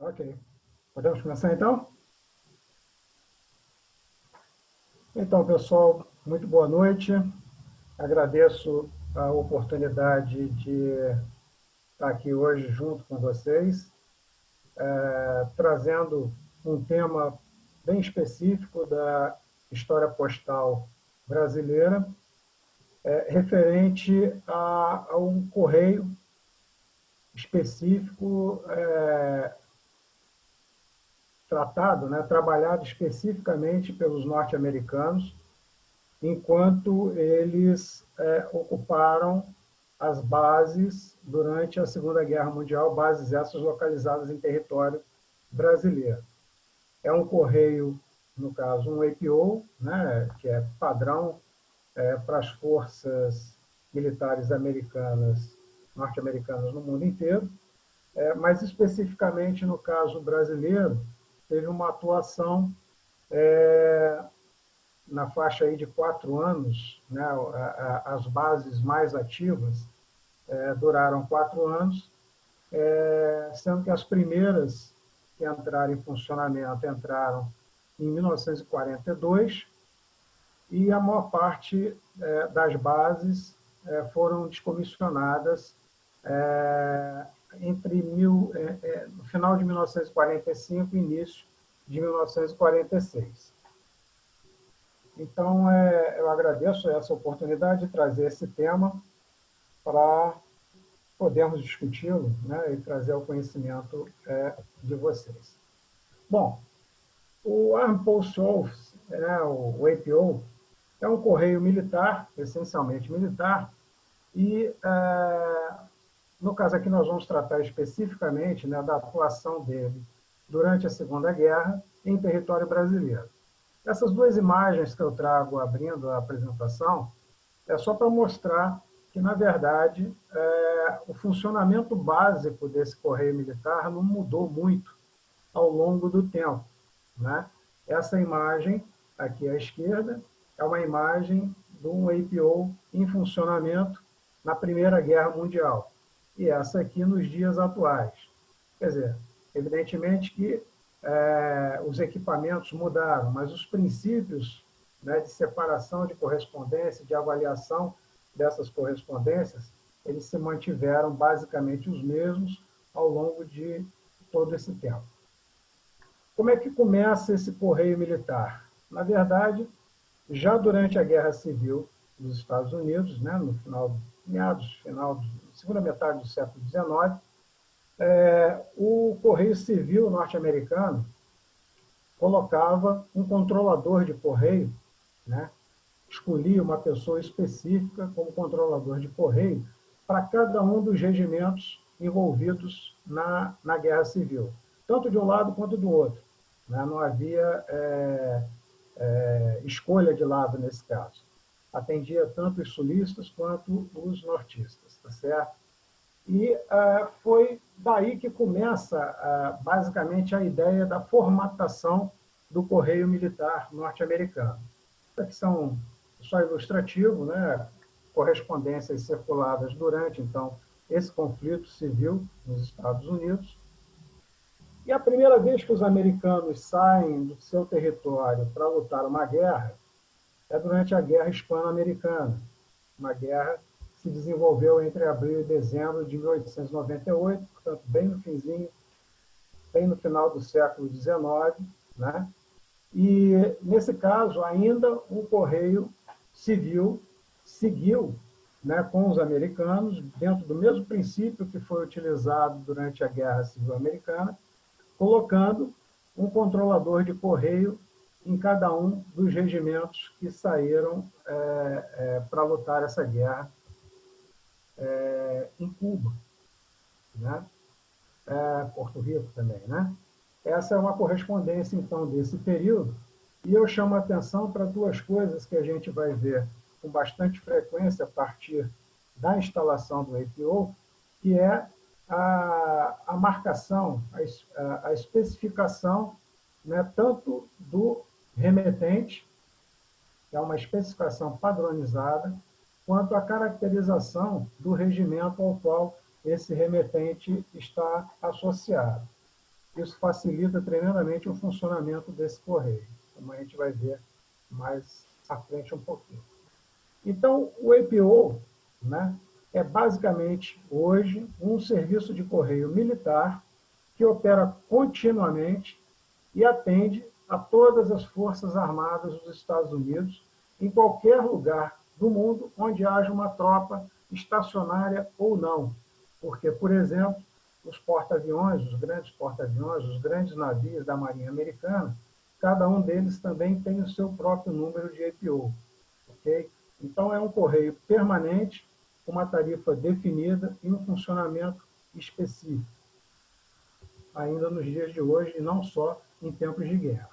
Ok. Podemos começar então? Então, pessoal, muito boa noite. Agradeço a oportunidade de estar aqui hoje junto com vocês, trazendo um tema bem específico da história postal brasileira, referente a um correio específico, tratado, né, trabalhado especificamente pelos norte-americanos, enquanto eles ocuparam as bases durante a Segunda Guerra Mundial, bases essas localizadas em território brasileiro. É um correio, no caso, um APO, né, que é padrão para as forças militares americanas, norte-americanas no mundo inteiro, mas especificamente no caso brasileiro, teve uma atuação na faixa aí de 4 anos, né, as bases mais ativas duraram 4 anos, sendo que as primeiras que entraram em funcionamento entraram em 1942 e a maior parte das bases foram descomissionadas no final de 1945 e início de 1946. Então, eu agradeço essa oportunidade de trazer esse tema para podermos discuti-lo, né, e trazer ao conhecimento de vocês. Bom, o Armed Post Office, né, o APO, é um correio militar, essencialmente militar, e, no caso aqui, nós vamos tratar especificamente, né, da atuação dele durante a Segunda Guerra em território brasileiro. Essas duas imagens que eu trago abrindo a apresentação é só para mostrar que, na verdade, o funcionamento básico desse correio militar não mudou muito ao longo do tempo, né? Essa imagem, aqui à esquerda, é uma imagem de um APO em funcionamento na Primeira Guerra Mundial. E essa aqui nos dias atuais. Quer dizer, evidentemente que os equipamentos mudaram, mas os princípios, né, de separação de correspondência, de avaliação dessas correspondências, eles se mantiveram basicamente os mesmos ao longo de todo esse tempo. Como é que começa esse correio militar? Na verdade, já durante a Guerra Civil dos Estados Unidos, né, no segunda metade do século XIX, o Correio Civil norte-americano colocava um controlador de correio, né, escolhia uma pessoa específica como controlador de correio para cada um dos regimentos envolvidos na Guerra Civil, tanto de um lado quanto do outro, né? Não havia escolha de lado nesse caso. Atendia tanto os sulistas quanto os nortistas, tá certo? E foi daí que começa, basicamente, a ideia da formatação do Correio Militar norte-americano. Isso aqui são só ilustrativo, né? Correspondências circuladas durante, então, esse conflito civil nos Estados Unidos. E a primeira vez que os americanos saem do seu território para lutar uma guerra é durante a Guerra Hispano-Americana, uma guerra que se desenvolveu entre abril e dezembro de 1898, portanto, bem no finzinho, bem no final do século XIX, né? E, nesse caso, ainda o Correio Civil seguiu, né, com os americanos, dentro do mesmo princípio que foi utilizado durante a Guerra Civil Americana, colocando um controlador de correio em cada um dos regimentos que saíram para lutar essa guerra em Cuba, né? Porto Rico também, né? Essa é uma correspondência, então, desse período, e eu chamo a atenção para duas coisas que a gente vai ver com bastante frequência a partir da instalação do APO, que é a marcação, a especificação, né, tanto do remetente, que é uma especificação padronizada, quanto a caracterização do regimento ao qual esse remetente está associado. Isso facilita tremendamente o funcionamento desse correio, como a gente vai ver mais à frente um pouquinho. Então, o APO, né, é basicamente, hoje, um serviço de correio militar que opera continuamente e atende a todas as Forças Armadas dos Estados Unidos, em qualquer lugar do mundo onde haja uma tropa estacionária ou não. Porque, por exemplo, os porta-aviões, os grandes navios da Marinha Americana, cada um deles também tem o seu próprio número de APO. Okay? Então, é um correio permanente, com uma tarifa definida e um funcionamento específico, ainda nos dias de hoje, e não só em tempos de guerra.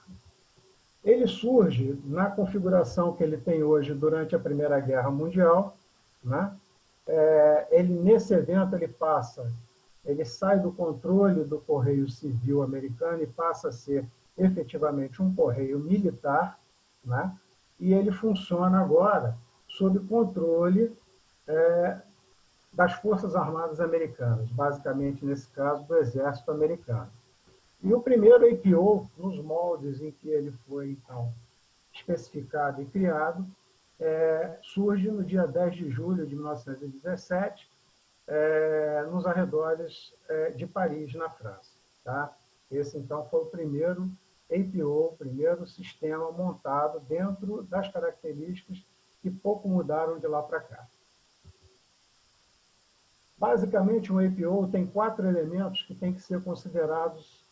Ele surge na configuração que ele tem hoje durante a Primeira Guerra Mundial, né? Nesse evento, ele sai do controle do Correio Civil americano e passa a ser efetivamente um correio militar, né? E ele funciona agora sob controle das Forças Armadas Americanas, basicamente, nesse caso, do Exército Americano. E o primeiro APO, nos moldes em que ele foi, então, especificado e criado, surge no dia 10 de julho de 1917, nos arredores de Paris, na França. Tá? Esse, então, foi o primeiro APO, o primeiro sistema montado dentro das características que pouco mudaram de lá para cá. Basicamente, um APO tem 4 elementos que têm que ser considerados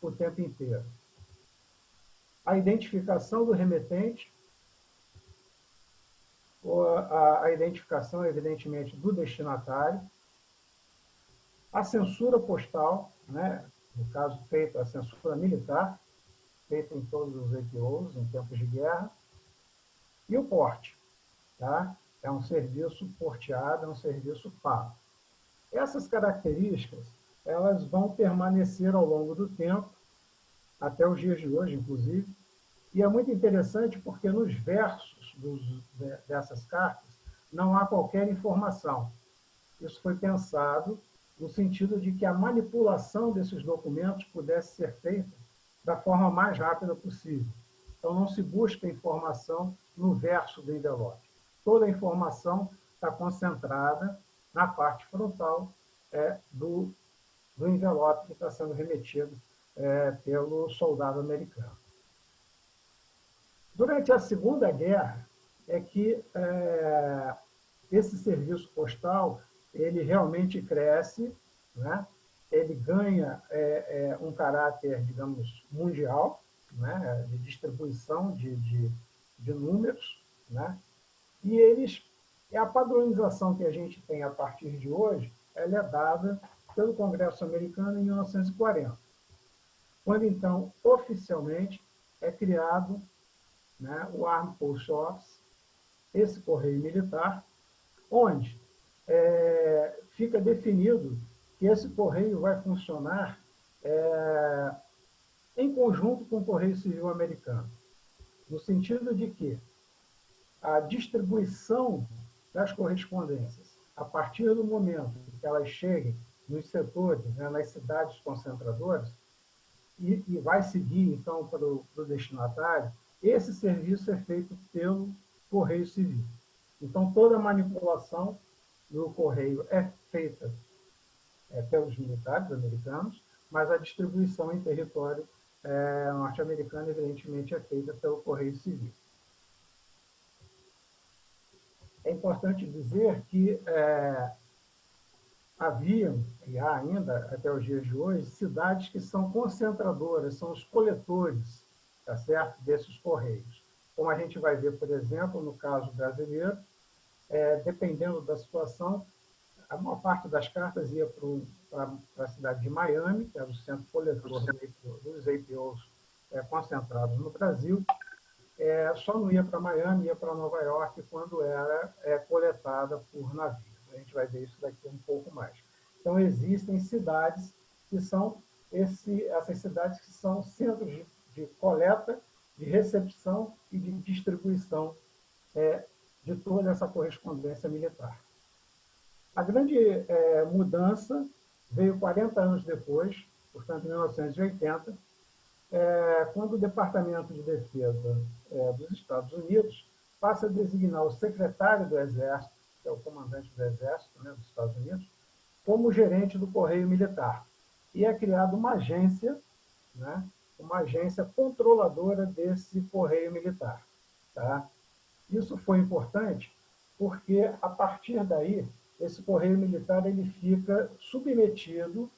o tempo inteiro. A identificação do remetente, a identificação, evidentemente, do destinatário, a censura postal, né? No caso, feita a censura militar, feita em todos os APOs, em tempos de guerra, e o porte. Tá? É um serviço porteado, é um serviço pago. Essas características, elas vão permanecer ao longo do tempo, até os dias de hoje, inclusive, e é muito interessante porque nos versos dessas cartas não há qualquer informação. Isso foi pensado no sentido de que a manipulação desses documentos pudesse ser feita da forma mais rápida possível. Então, não se busca informação no verso do envelope. Toda a informação está concentrada na parte frontal do envelope que está sendo remetido pelo soldado americano. Durante a Segunda Guerra, é que esse serviço postal ele realmente cresce, né? Ele ganha um caráter, digamos, mundial, né? De distribuição de números, né? E a padronização que a gente tem a partir de hoje, ela é dada pelo Congresso americano em 1940, quando, então, oficialmente é criado, né, o Armed Post Office, esse correio militar, onde fica definido que esse correio vai funcionar em conjunto com o Correio Civil americano, no sentido de que a distribuição das correspondências, a partir do momento que elas cheguem nos setores, né, nas cidades concentradoras, e vai seguir, então, para o destinatário, esse serviço é feito pelo Correio Civil. Então, toda a manipulação do correio é feita pelos militares americanos, mas a distribuição em território norte-americano, evidentemente, é feita pelo Correio Civil. É importante dizer que haviam, e há ainda até os dias de hoje, cidades que são concentradoras, são os coletores, tá certo? Desses correios. Como a gente vai ver, por exemplo, no caso brasileiro, dependendo da situação, a maior parte das cartas ia para a cidade de Miami, que era o centro coletor dos APOs concentrados no Brasil. Só não ia para Miami, ia para Nova York quando era coletada por navios. A gente vai ver isso daqui um pouco mais. Então, existem cidades que são essas cidades que são centros de coleta, de recepção e de distribuição de toda essa correspondência militar. A grande mudança veio 40 anos depois, portanto, em 1980, quando o Departamento de Defesa dos Estados Unidos passa a designar o secretário do Exército, que é o comandante do Exército, né, dos Estados Unidos, como gerente do Correio Militar. E é criada uma agência, né, uma agência controladora desse Correio Militar. Tá? Isso foi importante porque, a partir daí, esse Correio Militar ele fica submetido,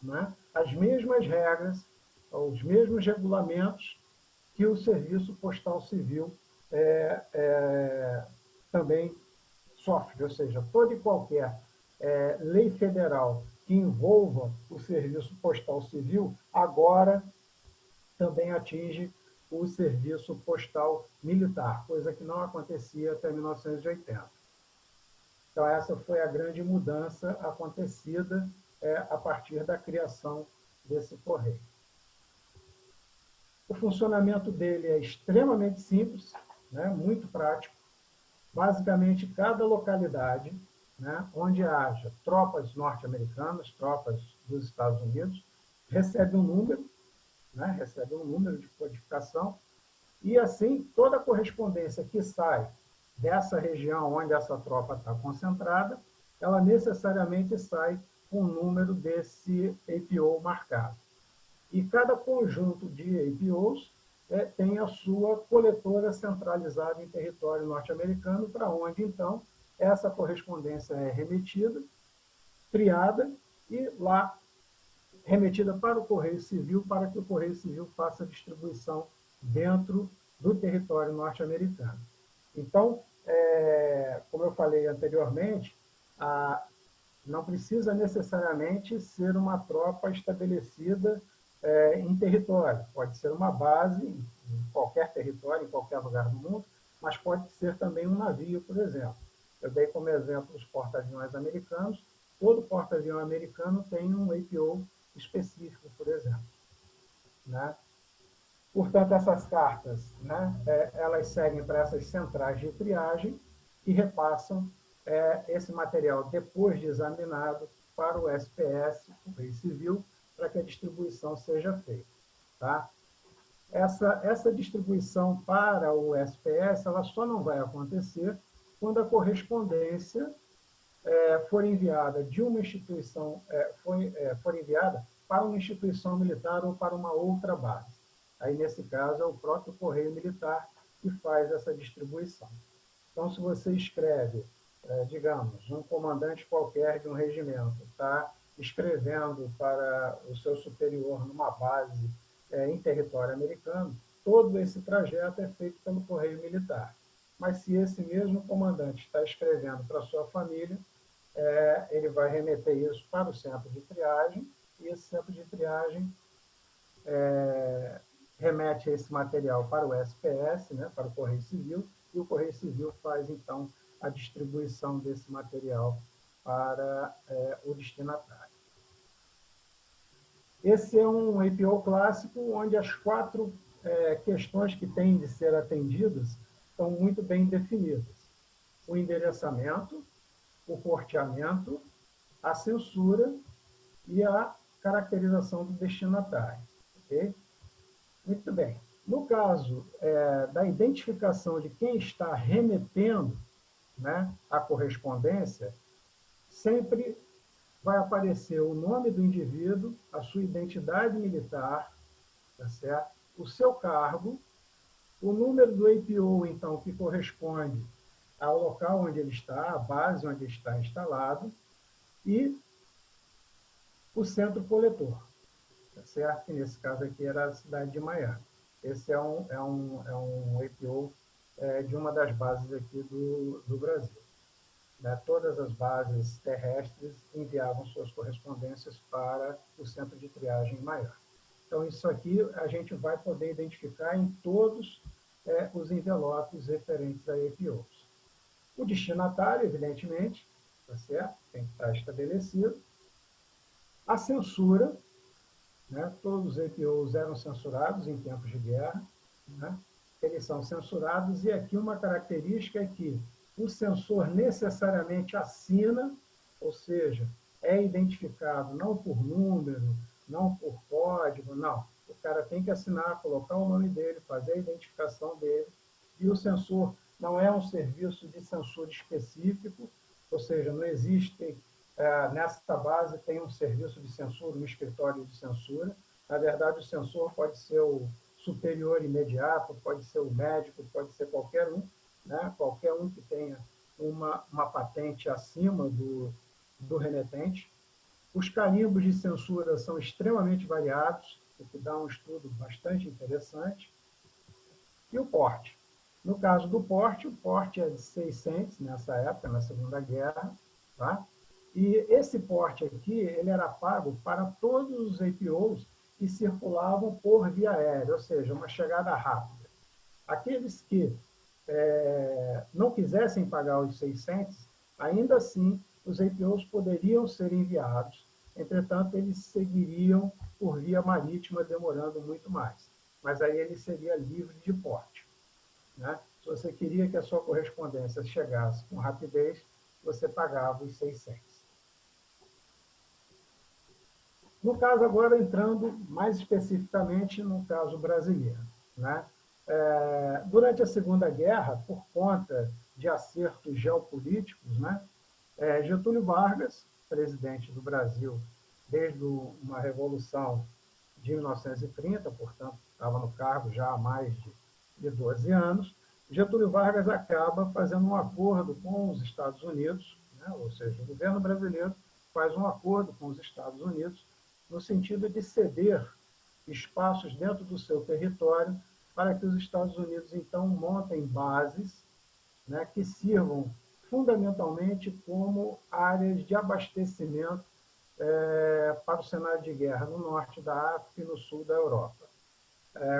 né, às mesmas regras, aos mesmos regulamentos que o Serviço Postal Civil também sofre, ou seja, toda e qualquer lei federal que envolva o Serviço Postal Civil agora também atinge o Serviço Postal Militar, coisa que não acontecia até 1980. Então, essa foi a grande mudança acontecida a partir da criação desse correio. O funcionamento dele é extremamente simples, né, muito prático. Basicamente, cada localidade, né, onde haja tropas norte-americanas, tropas dos Estados Unidos, recebe um número, né, recebe um número de codificação, e assim toda a correspondência que sai dessa região onde essa tropa está concentrada, ela necessariamente sai com o número desse APO marcado. E cada conjunto de APOs tem a sua coletora centralizada em território norte-americano, para onde, então, essa correspondência é remetida, triada e lá remetida para o Correio Civil, para que o Correio Civil faça a distribuição dentro do território norte-americano. Então, como eu falei anteriormente, não precisa necessariamente ser uma tropa estabelecida em território. Pode ser uma base em qualquer território, em qualquer lugar do mundo, mas pode ser também um navio, por exemplo. Eu dei como exemplo os porta-aviões americanos. Todo porta-avião americano tem um APO específico, por exemplo. Né? Portanto, essas cartas, né, elas seguem para essas centrais de triagem e repassam esse material, depois de examinado, para o SPS, o Correio Civil, para que a distribuição seja feita. Tá? Essa distribuição para o SPS ela só não vai acontecer quando a correspondência for enviada de uma instituição, for enviada para uma instituição militar ou para uma outra base. Aí, nesse caso, é o próprio Correio Militar que faz essa distribuição. Então, se você escreve, digamos, um comandante qualquer de um regimento está escrevendo para o seu superior numa base em território americano, todo esse trajeto é feito pelo Correio Militar. Mas se esse mesmo comandante está escrevendo para a sua família, ele vai remeter isso para o centro de triagem, e esse centro de triagem remete esse material para o SPS, né, para o Correio Civil, e o Correio Civil faz, então, a distribuição desse material para o destinatário. Esse é um APO clássico, onde as 4 questões que têm de ser atendidas estão muito bem definidas. O endereçamento, o porteamento, a censura e a caracterização do destinatário. Okay? Muito bem. No caso da identificação de quem está remetendo, né, a correspondência, sempre vai aparecer o nome do indivíduo, a sua identidade militar, tá certo? O seu cargo, o número do APO, então, que corresponde ao local onde ele está, a base onde ele está instalado, e o centro coletor, tá certo? Que nesse caso aqui era a cidade de Miami. Esse é um APO de uma das bases aqui do Brasil. Né? Todas as bases terrestres enviavam suas correspondências para o centro de triagem em Miami. Então, isso aqui a gente vai poder identificar em todos os envelopes referentes a APOs. O destinatário, evidentemente, tá certo? Tem que estar estabelecido. A censura, né? Todos os APOs eram censurados em tempos de guerra, né? Eles são censurados, e aqui uma característica é que o censor necessariamente assina, ou seja, é identificado não por número, não por código, não. O cara tem que assinar, colocar o nome dele, fazer a identificação dele, e o sensor não é um serviço de censura específico, ou seja, não existe, nessa base tem um serviço de censura, um escritório de censura. Na verdade, o censor pode ser o superior imediato, pode ser o médico, pode ser qualquer um, né? Qualquer um que tenha uma patente acima do remetente. Os carimbos de censura são extremamente variados, o que dá um estudo bastante interessante. E o porte. No caso do porte, o porte é de 600 nessa época, na Segunda Guerra. Tá? E esse porte aqui ele era pago para todos os APOs que circulavam por via aérea, ou seja, uma chegada rápida. Aqueles que não quisessem pagar os 600, ainda assim, os APOs poderiam ser enviados. Entretanto, eles seguiriam por via marítima, demorando muito mais. Mas aí ele seria livre de porte. Né? Se você queria que a sua correspondência chegasse com rapidez, você pagava os 600. No caso, agora entrando mais especificamente no caso brasileiro. Né? Durante a Segunda Guerra, por conta de acertos geopolíticos, né? Getúlio Vargas, presidente do Brasil desde uma revolução de 1930, portanto, estava no cargo já há mais de 12 anos, Getúlio Vargas acaba fazendo um acordo com os Estados Unidos, né? Ou seja, o governo brasileiro faz um acordo com os Estados Unidos no sentido de ceder espaços dentro do seu território para que os Estados Unidos, então, montem bases, né, que sirvam fundamentalmente como áreas de abastecimento para o cenário de guerra no norte da África e no sul da Europa.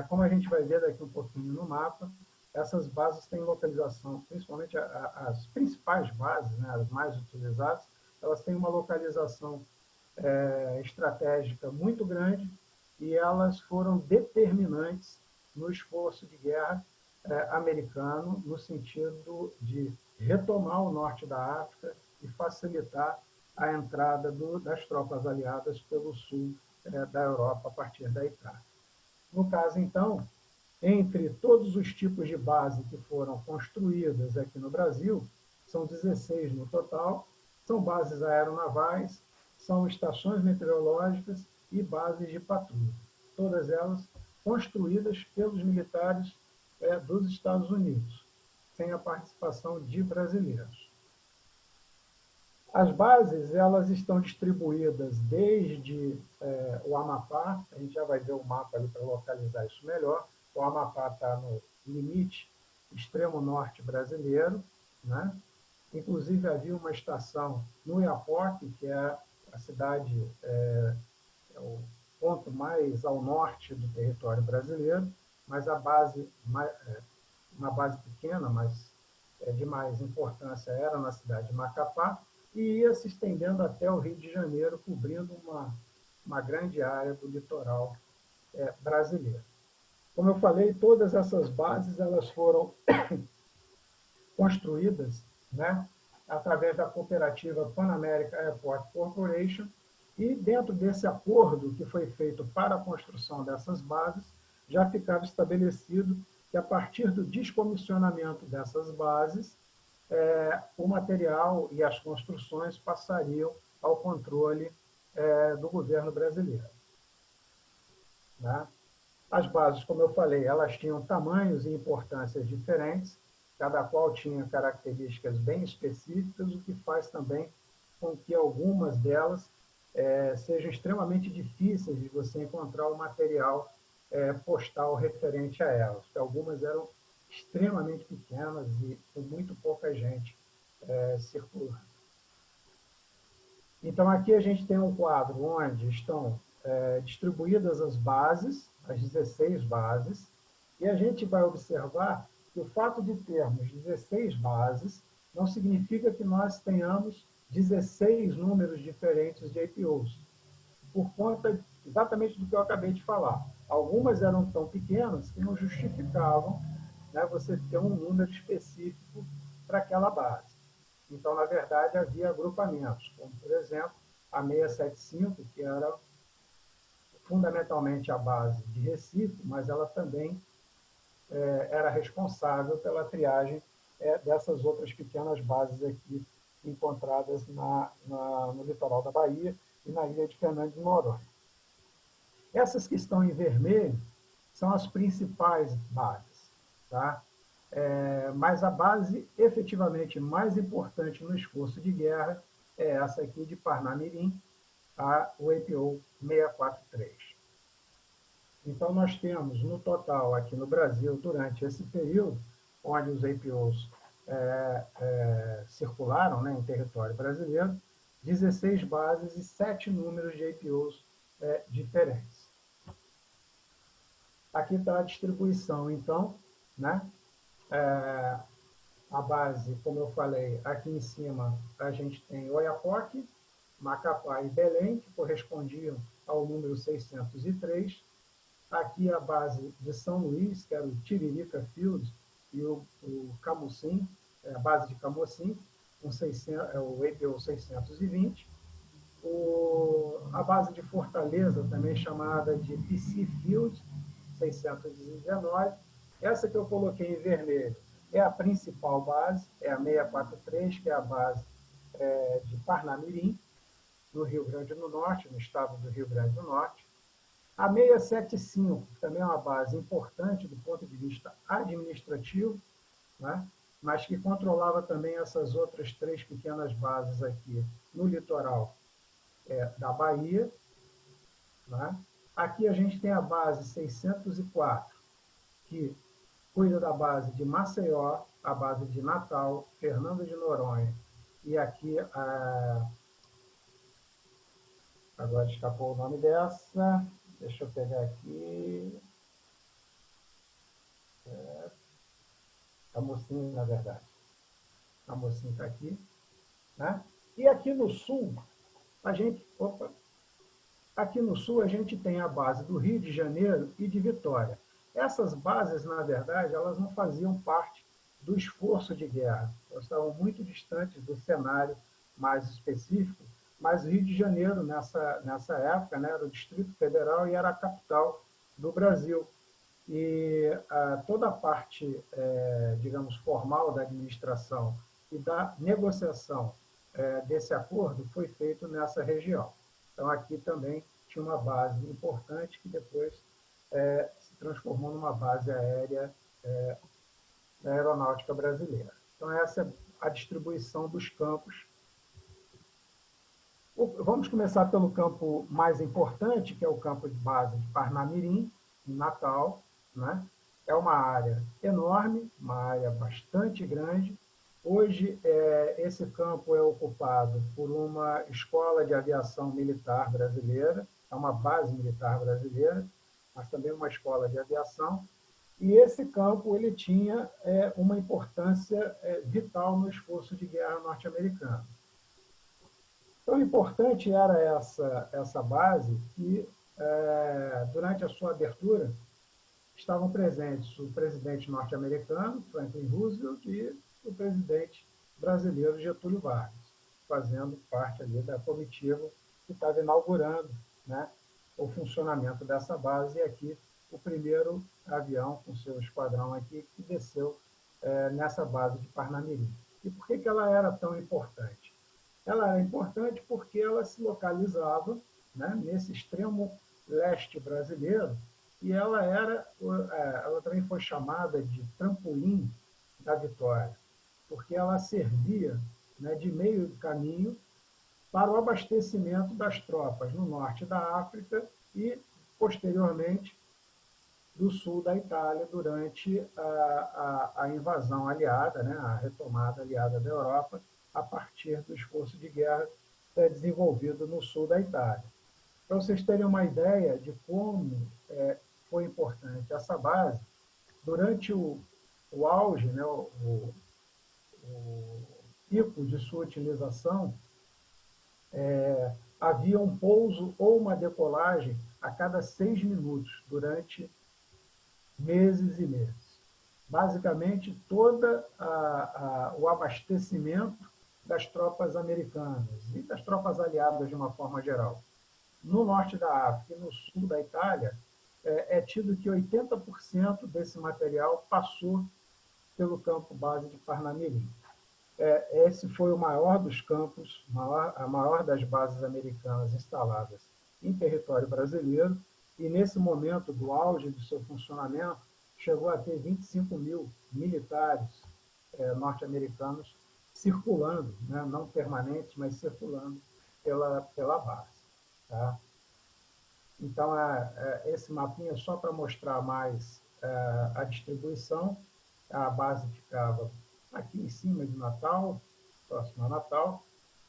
Como a gente vai ver daqui um pouquinho no mapa, essas bases têm localização, principalmente as principais bases, né, as mais utilizadas, elas têm uma localização estratégica muito grande e elas foram determinantes no esforço de guerra americano, no sentido de retomar o norte da África e facilitar a entrada das tropas aliadas pelo sul da Europa a partir da Itália. No caso, então, entre todos os tipos de base que foram construídas aqui no Brasil, são 16 no total, são bases aeronavais, são estações meteorológicas e bases de patrulha. Todas elas construídas pelos militares dos Estados Unidos, sem a participação de brasileiros. As bases elas estão distribuídas desde o Amapá, a gente já vai ver o mapa ali para localizar isso melhor. O Amapá está no limite extremo norte brasileiro, né? Inclusive havia uma estação no Iapoque, que é a cidade, é o ponto mais ao norte do território brasileiro, mas a base, uma base pequena, mas de mais importância, era na cidade de Macapá, e ia se estendendo até o Rio de Janeiro, cobrindo uma grande área do litoral brasileiro. Como eu falei, todas essas bases elas foram construídas, né, através da cooperativa Pan American Airport Corporation, e dentro desse acordo que foi feito para a construção dessas bases, já ficava estabelecido que, a partir do descomissionamento dessas bases, o material e as construções passariam ao controle do governo brasileiro. Né? As bases, como eu falei, elas tinham tamanhos e importâncias diferentes, cada qual tinha características bem específicas, o que faz também com que algumas delas sejam extremamente difíceis de você encontrar o material postal referente a elas, porque algumas eram extremamente pequenas e com muito pouca gente circulando. Então, aqui a gente tem um quadro onde estão distribuídas as bases, as 16 bases, e a gente vai observar que o fato de termos 16 bases não significa que nós tenhamos 16 números diferentes de APOs, por conta exatamente do que eu acabei de falar. Algumas eram tão pequenas que não justificavam, né, você ter um número específico para aquela base. Então, na verdade, havia agrupamentos, como, por exemplo, a 675, que era fundamentalmente a base de Recife, mas ela também era responsável pela triagem dessas outras pequenas bases aqui encontradas no litoral da Bahia e na ilha de Fernando de Noronha. Essas que estão em vermelho são as principais bases, tá? Mas a base efetivamente mais importante no esforço de guerra é essa aqui de Parnamirim, o APO 643. Então, nós temos, no total, aqui no Brasil, durante esse período, onde os APOs circularam, né, em território brasileiro, 16 bases e 7 números de APOs diferentes. Aqui está a distribuição, então, né? A base, como eu falei, aqui em cima a gente tem Oiapoque, Macapá e Belém, que correspondiam ao número 603. Aqui a base de São Luís, que era o Tiririca Field, e o Camucim, a base de Camocim, o APO 620. A base de Fortaleza, também chamada de PC Field, 619. Essa que eu coloquei em vermelho é a principal base, é a 643, que é a base de Parnamirim, no Rio Grande do Norte, no estado do Rio Grande do Norte. A 675, que também é uma base importante do ponto de vista administrativo, né? Mas que controlava também essas outras 3 pequenas bases aqui no litoral da Bahia. Né? Aqui a gente tem a base 604, que cuida da base de Maceió, a base de Natal, Fernando de Noronha, e aqui, agora escapou o nome dessa, deixa eu pegar aqui, Camocim, na verdade. Camocim está aqui. Né? E aqui no sul, aqui no sul a gente tem a base do Rio de Janeiro e de Vitória. Essas bases, na verdade, elas não faziam parte do esforço de guerra. Elas estavam muito distantes do cenário mais específico, mas o Rio de Janeiro, nessa época, né, era o Distrito Federal e era a capital do Brasil. E toda a parte, digamos, formal da administração e da negociação desse acordo foi feito nessa região. Então, aqui também tinha uma base importante que depois se transformou numa base aérea da aeronáutica brasileira. Então, essa é a distribuição dos campos. Vamos começar pelo campo mais importante, que é o campo de base de Parnamirim, em Natal. Né? É uma área enorme, uma área bastante grande. Hoje, esse campo é ocupado por uma escola de aviação militar brasileira, é uma base militar brasileira, mas também uma escola de aviação. E esse campo ele tinha uma importância vital no esforço de guerra norte-americano. Então, importante era essa base que, durante a sua abertura, estavam presentes o presidente norte-americano, Franklin Roosevelt, e o presidente brasileiro, Getúlio Vargas, fazendo parte ali da comitiva que estava inaugurando, né, o funcionamento dessa base. E aqui o primeiro avião com seu esquadrão aqui que desceu nessa base de Parnamirim. E por que ela era tão importante? Ela era importante porque ela se localizava, né, nesse extremo leste brasileiro, e ela também foi chamada de trampolim da vitória, porque ela servia, né, de meio do caminho para o abastecimento das tropas no norte da África e, posteriormente, do sul da Itália durante a invasão aliada, né, a retomada aliada da Europa, a partir do esforço de guerra desenvolvido no sul da Itália. Para vocês terem uma ideia de como foi importante essa base, durante o auge, né, o pico de sua utilização, havia um pouso ou uma decolagem a cada 6 minutos, durante meses e meses. Basicamente, todo o abastecimento das tropas americanas e das tropas aliadas de uma forma geral. no norte da África e no sul da Itália, é tido que 80% desse material passou pelo campo base de Parnamirim. Esse foi o maior dos campos, a maior das bases americanas instaladas em território brasileiro, e nesse momento do auge do seu funcionamento, chegou a ter 25 mil militares norte-americanos circulando, né, não permanentes, mas circulando pela base. Tá? Então, esse mapinha é só para mostrar mais a distribuição. A base ficava aqui em cima de Natal, próximo a Natal,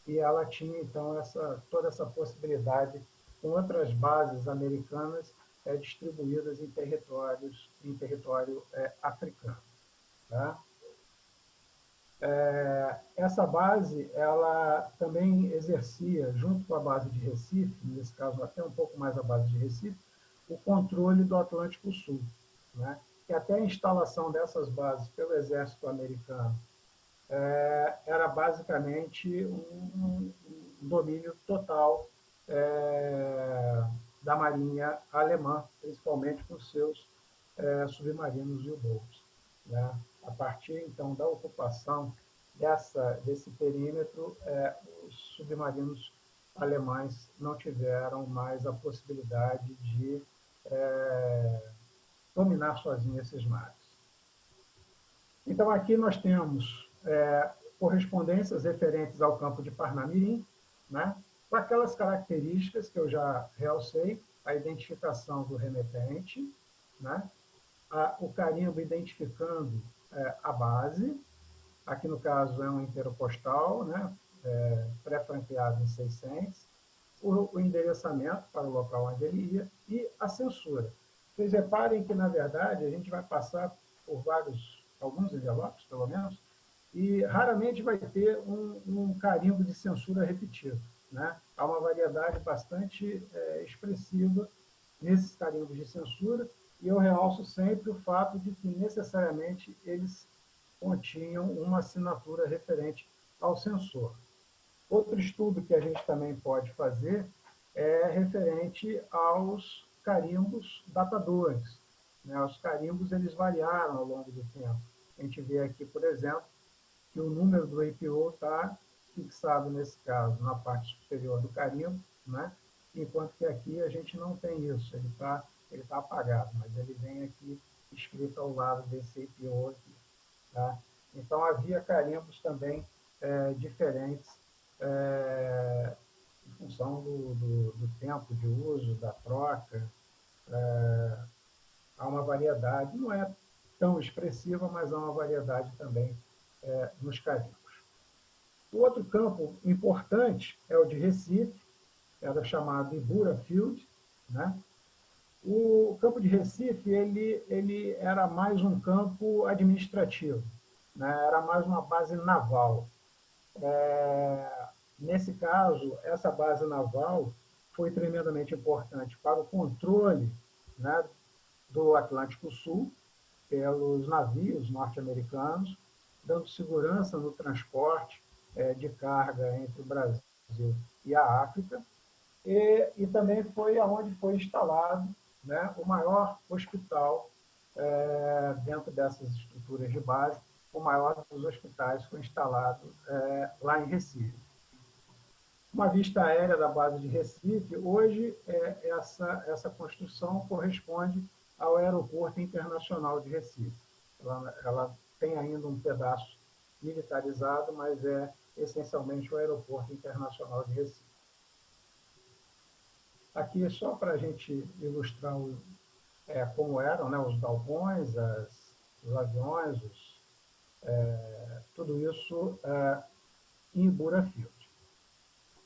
e ela tinha, então, toda essa possibilidade com outras bases americanas distribuídas em território africano. Tá? Essa base, ela também exercia, junto com a base de Recife, nesse caso até um pouco mais a base de Recife, o controle do Atlântico Sul, né? Que até a instalação dessas bases pelo exército americano era basicamente um domínio total da marinha alemã, principalmente com seus submarinos e U-boats. Né? A partir, então, da ocupação desse perímetro, os submarinos alemães não tiveram mais a possibilidade de dominar sozinhos esses mares. Então, aqui nós temos correspondências referentes ao campo de Parnamirim, né, com aquelas características que eu já realcei, a identificação do remetente, né, o carimbo identificando a base, aqui no caso é um interopostal, né, pré-franqueado em 600, o endereçamento para o local onde ele ia e a censura. Vocês reparem que, na verdade, a gente vai passar por alguns envelopes, pelo menos, e raramente vai ter um carimbo de censura repetido. Né? Há uma variedade bastante expressiva nesses carimbos de censura, e eu realço sempre o fato de que, necessariamente, eles continham uma assinatura referente ao censor. Outro estudo que a gente também pode fazer é referente aos carimbos datadores. Né? Os carimbos eles variaram ao longo do tempo. A gente vê aqui, por exemplo, que o número do APO está fixado, nesse caso, na parte superior do carimbo, né? Enquanto que aqui a gente não tem isso, ele tá apagado, mas ele vem aqui escrito ao lado desse APO aqui. Tá? Então, havia carimbos também diferentes em função do tempo de uso, da troca. Há uma variedade, não é tão expressiva, mas há uma variedade também nos carimbos. O outro campo importante é o de Recife, era chamado Ibura Field, né? O campo de Recife ele era mais um campo administrativo, né? Era mais uma base naval. Nesse caso, essa base naval foi tremendamente importante para o controle, né, do Atlântico Sul pelos navios norte-americanos, dando segurança no transporte de carga entre o Brasil e a África, e também foi aonde foi instalado, né, o maior hospital dentro dessas estruturas de base. O maior dos hospitais foi instalado lá em Recife. Uma vista aérea da base de Recife, hoje essa construção corresponde ao Aeroporto Internacional de Recife. Ela tem ainda um pedaço militarizado, mas é essencialmente o Aeroporto Internacional de Recife. Aqui, só para a gente ilustrar como eram, né, os galpões, os aviões, tudo isso em Ibura Field.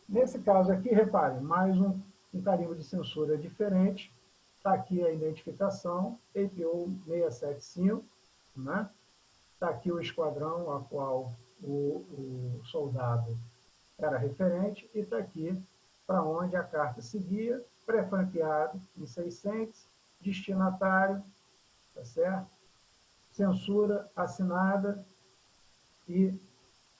Nesse caso aqui, reparem, mais um carimbo de censura diferente. Está aqui a identificação, APO 675, né? Está aqui o esquadrão a qual o soldado era referente, e está aqui para onde a carta seguia, pré-franqueado em 600, destinatário, tá certo? Censura assinada e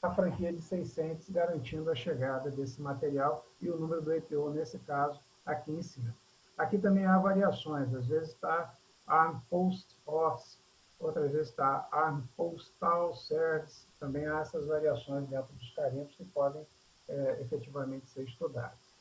a franquia de 600, garantindo a chegada desse material, e o número do EPO, nesse caso, aqui em cima. Aqui também há variações, às vezes está Armed Post Office, outras vezes está Armed Postal Service, também há essas variações dentro dos carimbos que podem efetivamente ser estudadas.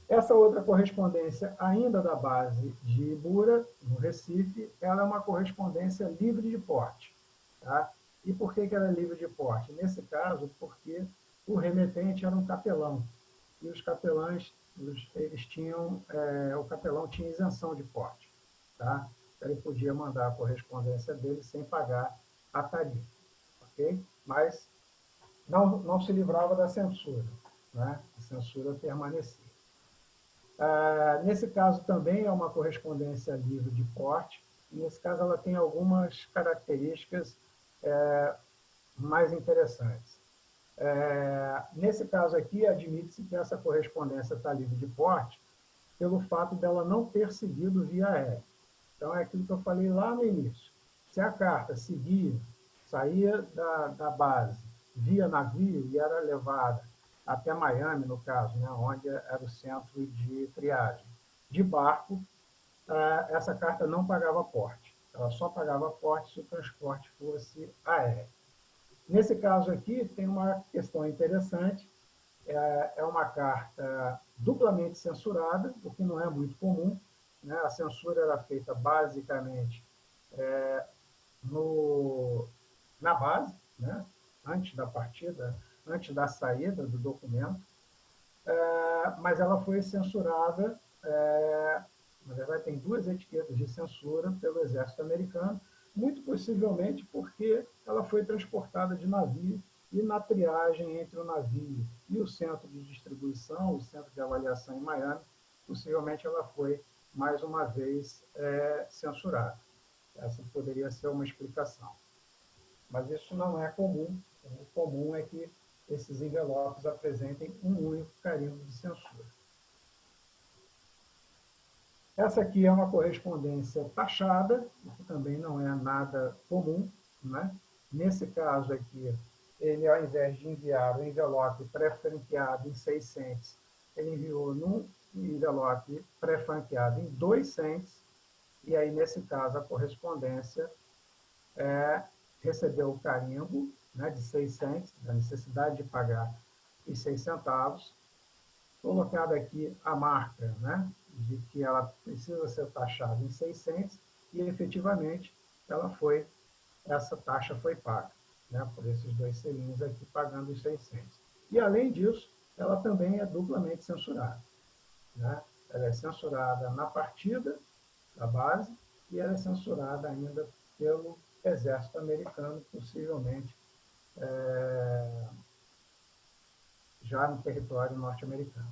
Essa outra correspondência, ainda da base de Ibura, no Recife, ela é uma correspondência livre de porte. Tá? E por que ela é livre de porte? Nesse caso, porque o remetente era um capelão. E os capelães, eles tinham, o capelão tinha isenção de porte. Tá? Ele podia mandar a correspondência dele sem pagar a tarifa. Okay? Mas não se livrava da censura. Né? A censura permanecia. Nesse caso também é uma correspondência livre de porte. Nesse caso ela tem algumas características mais interessantes. Nesse caso aqui, admite-se que essa correspondência está livre de porte pelo fato dela não ter seguido via aérea. Então, é aquilo que eu falei lá no início. Se a carta saía da base via navio e era levada até Miami, no caso, né, onde era o centro de triagem, de barco, essa carta não pagava porte. Ela só pagava porte se o transporte fosse aéreo. Nesse caso aqui, tem uma questão interessante. É uma carta duplamente censurada, o que não é muito comum. Né? A censura era feita basicamente na base, né? Antes da partida, antes da saída do documento, mas ela foi censurada, na verdade tem duas etiquetas de censura pelo exército americano, muito possivelmente porque ela foi transportada de navio e na triagem entre o navio e o centro de distribuição, o centro de avaliação em Miami, possivelmente ela foi, mais uma vez, censurada. Essa poderia ser uma explicação. Mas isso não é comum. O comum é que esses envelopes apresentem um único carimbo de censura. Essa aqui é uma correspondência taxada, o que também não é nada comum. Né? Nesse caso aqui, ele, ao invés de enviar o envelope pré-franqueado em 6 cents, ele enviou num envelope pré-franqueado em 2 cents, e aí, nesse caso, a correspondência recebeu o carimbo, né, de 6 cents, da necessidade de pagar os 6 centavos, colocada aqui a marca, né, de que ela precisa ser taxada em 6 cents, e efetivamente essa taxa foi paga, né, por esses 2 selinhos aqui, pagando os 6 cents. E, além disso, ela também é duplamente censurada. Né? Ela é censurada na partida da base e ela é censurada ainda pelo exército americano, possivelmente já no território norte-americano.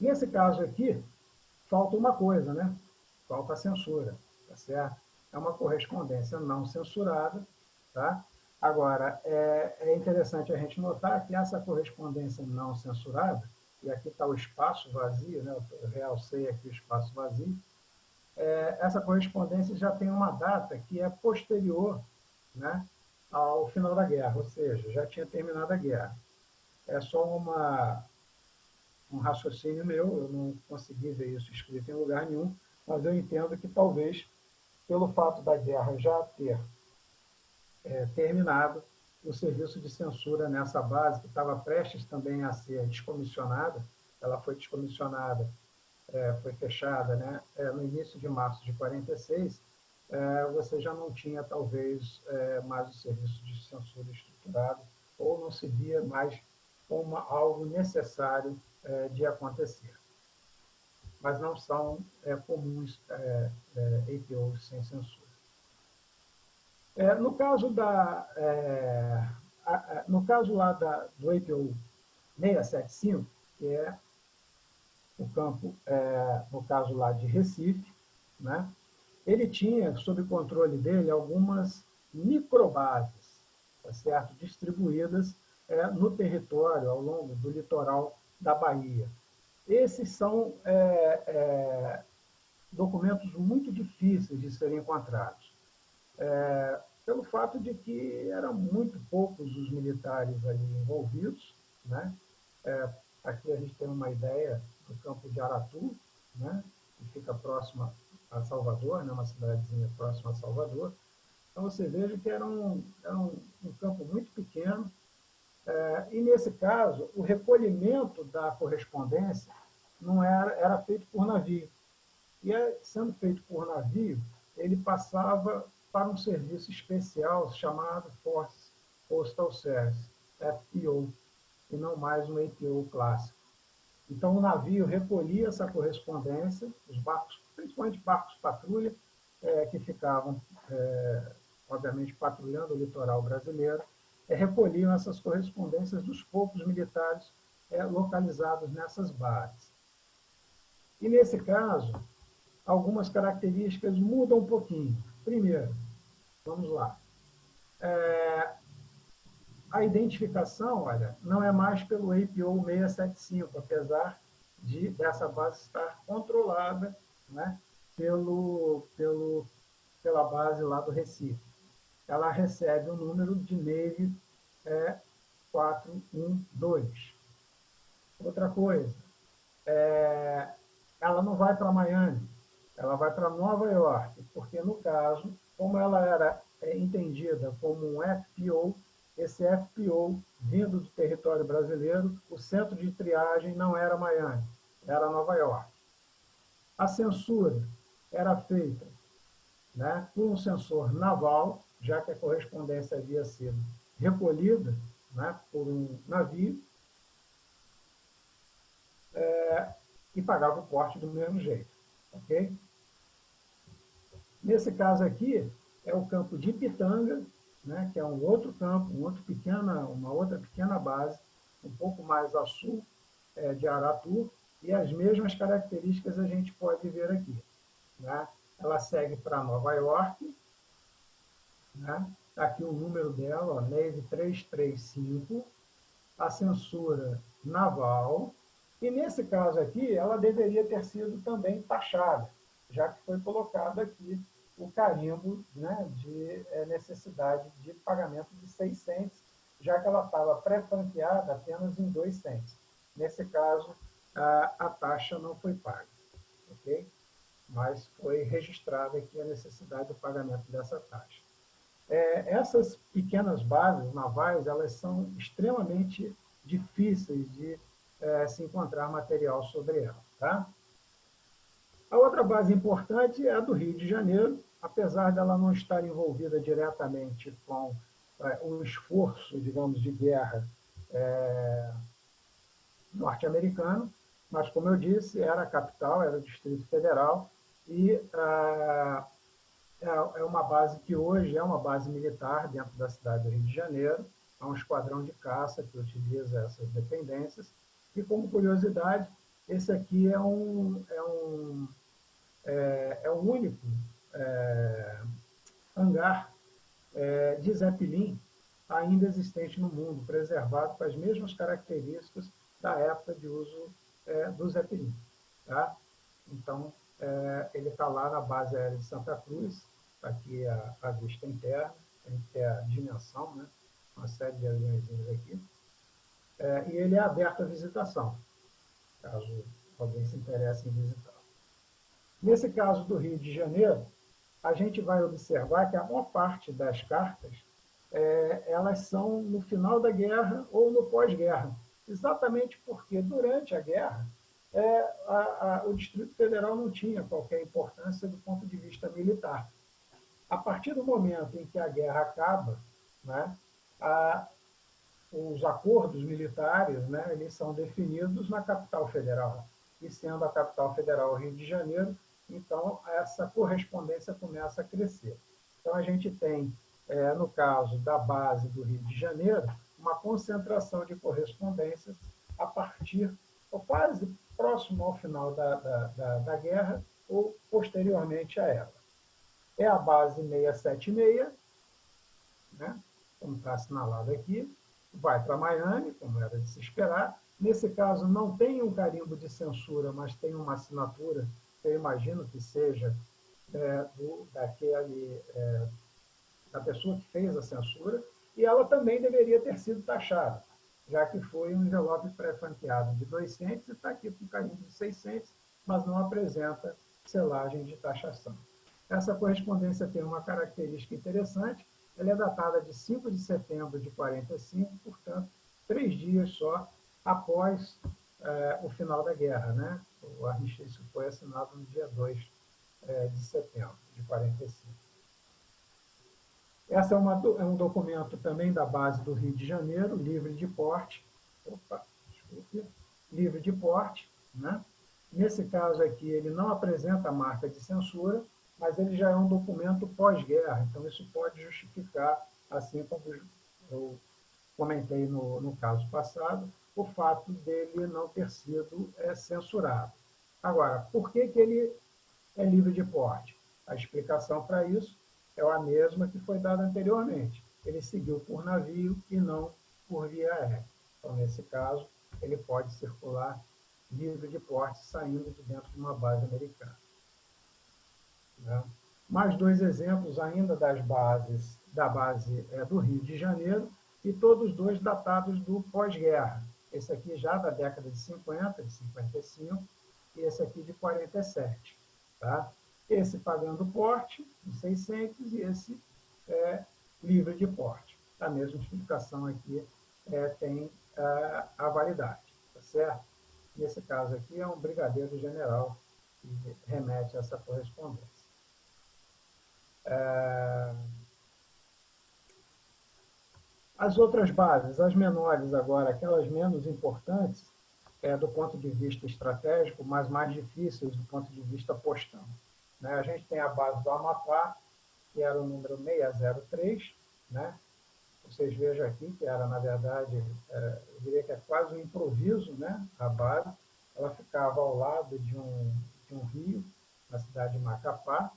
Nesse caso aqui, falta uma coisa, né? Falta a censura, tá certo? É uma correspondência não censurada, tá? Agora, é interessante a gente notar que essa correspondência não censurada, e aqui está o espaço vazio, né? Eu realcei aqui o espaço vazio, essa correspondência já tem uma data que é posterior, né, ao final da guerra, ou seja, já tinha terminado a guerra. É só um raciocínio meu, eu não consegui ver isso escrito em lugar nenhum, mas eu entendo que talvez, pelo fato da guerra já ter terminado, o serviço de censura nessa base, que estava prestes também a ser descomissionada, ela foi descomissionada, foi fechada, né, no início de março de 46, você já não tinha, talvez, mais o serviço de censura estruturado, ou não se via mais como algo necessário de acontecer. Mas não são comuns APOs sem censura. No caso no caso lá do APO 675, que é o campo, no caso lá de Recife, né? Ele tinha, sob controle dele, algumas microbases, tá certo? Distribuídas no território, ao longo do litoral da Bahia. Esses são documentos muito difíceis de serem encontrados, pelo fato de que eram muito poucos os militares ali envolvidos, né? Aqui a gente tem uma ideia do campo de Aratu, né, que fica próximo a Salvador, né, uma cidadezinha próxima a Salvador. Então, você veja que era um campo muito pequeno, e, nesse caso, o recolhimento da correspondência não era feito por navio. E, sendo feito por navio, ele passava para um serviço especial chamado Force Postal Service, FPO, e não mais um APO clássico. Então, o navio recolhia essa correspondência, os barcos, principalmente barcos patrulha, que ficavam, obviamente, patrulhando o litoral brasileiro, recolhiam essas correspondências dos poucos militares localizados nessas bases. E, nesse caso, algumas características mudam um pouquinho. Primeiro, vamos lá. A identificação, olha, não é mais pelo APO 675, apesar dessa base estar controlada, né, pela base lá do Recife. Ela recebe o número de Navy 412. Outra coisa, ela não vai para Miami, ela vai para Nova York, porque, no caso, como ela era entendida como um FPO, esse FPO, vindo do território brasileiro, o centro de triagem não era Miami, era Nova York. A censura era feita, né, com um sensor naval, já que a correspondência havia sido recolhida, né, por um navio, e pagava o porte do mesmo jeito. Ok? Nesse caso aqui, é o campo de Pitanga, né, que é um outro campo, uma outra pequena base, um pouco mais a sul de Aratu, e as mesmas características a gente pode ver aqui. Né? Ela segue para Nova York, né? Aqui o número dela, ó, Navy 335, a censura naval, e, nesse caso aqui, ela deveria ter sido também taxada, já que foi colocado aqui o carimbo, né, de necessidade de pagamento de 6 cents, já que ela estava pré-franqueada apenas em 2 cents. Nesse caso, a taxa não foi paga, ok? Mas foi registrada aqui a necessidade do pagamento dessa taxa. Essas pequenas bases navais, elas são extremamente difíceis de se encontrar material sobre elas. Tá? A outra base importante é a do Rio de Janeiro, apesar dela não estar envolvida diretamente com o esforço, digamos, de guerra norte-americano, mas, como eu disse, era a capital, era o Distrito Federal, e é uma base que hoje é uma base militar dentro da cidade do Rio de Janeiro, há um esquadrão de caça que utiliza essas dependências, e, como curiosidade, esse aqui é o único hangar de Zeppelin ainda existente no mundo, preservado com as mesmas características da época de uso do Zeppelin. Tá? Então, ele está lá na base aérea de Santa Cruz, aqui a vista interna, a gente tem a dimensão, né? Uma série de aviões aqui, e ele é aberto à visitação, caso alguém se interesse em visitar. Nesse caso do Rio de Janeiro, a gente vai observar que a maior parte das cartas elas são no final da guerra ou no pós-guerra, exatamente porque, durante a guerra, o Distrito Federal não tinha qualquer importância do ponto de vista militar. A partir do momento em que a guerra acaba, né, os acordos militares, né, eles são definidos na capital federal. E, sendo a capital federal o Rio de Janeiro, então essa correspondência começa a crescer. Então, a gente tem, no caso da base do Rio de Janeiro, uma concentração de correspondências a partir, ou quase próximo ao final da guerra, ou posteriormente a ela. É a base 676, né, como está assinalado aqui, vai para Miami, como era de se esperar. Nesse caso, não tem um carimbo de censura, mas tem uma assinatura, que eu imagino que seja da pessoa que fez a censura, e ela também deveria ter sido taxada. já que foi um envelope pré-franqueado de 200 e está aqui com carimbo de 600, mas não apresenta selagem de taxação. Essa correspondência tem uma característica interessante, ela é datada de 5 de setembro de 45, portanto, 3 dias só após o final da guerra, né? O armistiço foi assinado no dia 2 de setembro de 45. Essa é um documento também da base do Rio de Janeiro, livre de porte. Opa, desculpe. Livre de porte, né? Nesse caso aqui, ele não apresenta a marca de censura, mas ele já é um documento pós-guerra, então isso pode justificar, assim como eu comentei no caso passado, o fato dele não ter sido censurado. Agora, por que ele é livre de porte? A explicação para isso é a mesma que foi dada anteriormente. Ele seguiu por navio e não por via aérea. Então, nesse caso, ele pode circular livre de porte saindo de dentro de uma base americana. Né? Mais dois exemplos ainda das bases, da base do Rio de Janeiro, e todos dois datados do pós-guerra. Esse aqui já da década de 50, de 55, e esse aqui de 47. Tá? Esse pagando porte, de 600, e esse livre de porte. A mesma explicação aqui tem a validade, tá certo? Nesse caso aqui é um brigadeiro general que remete a essa correspondência. As outras bases, as menores agora, aquelas menos importantes, do ponto de vista estratégico, mas mais difíceis do ponto de vista postão. Né? A gente tem a base do Amapá, que era o número 603, né? Vocês vejam aqui que era, na verdade, eu diria que é quase um improviso, né? A base. Ela ficava ao lado de um rio, na cidade de Macapá,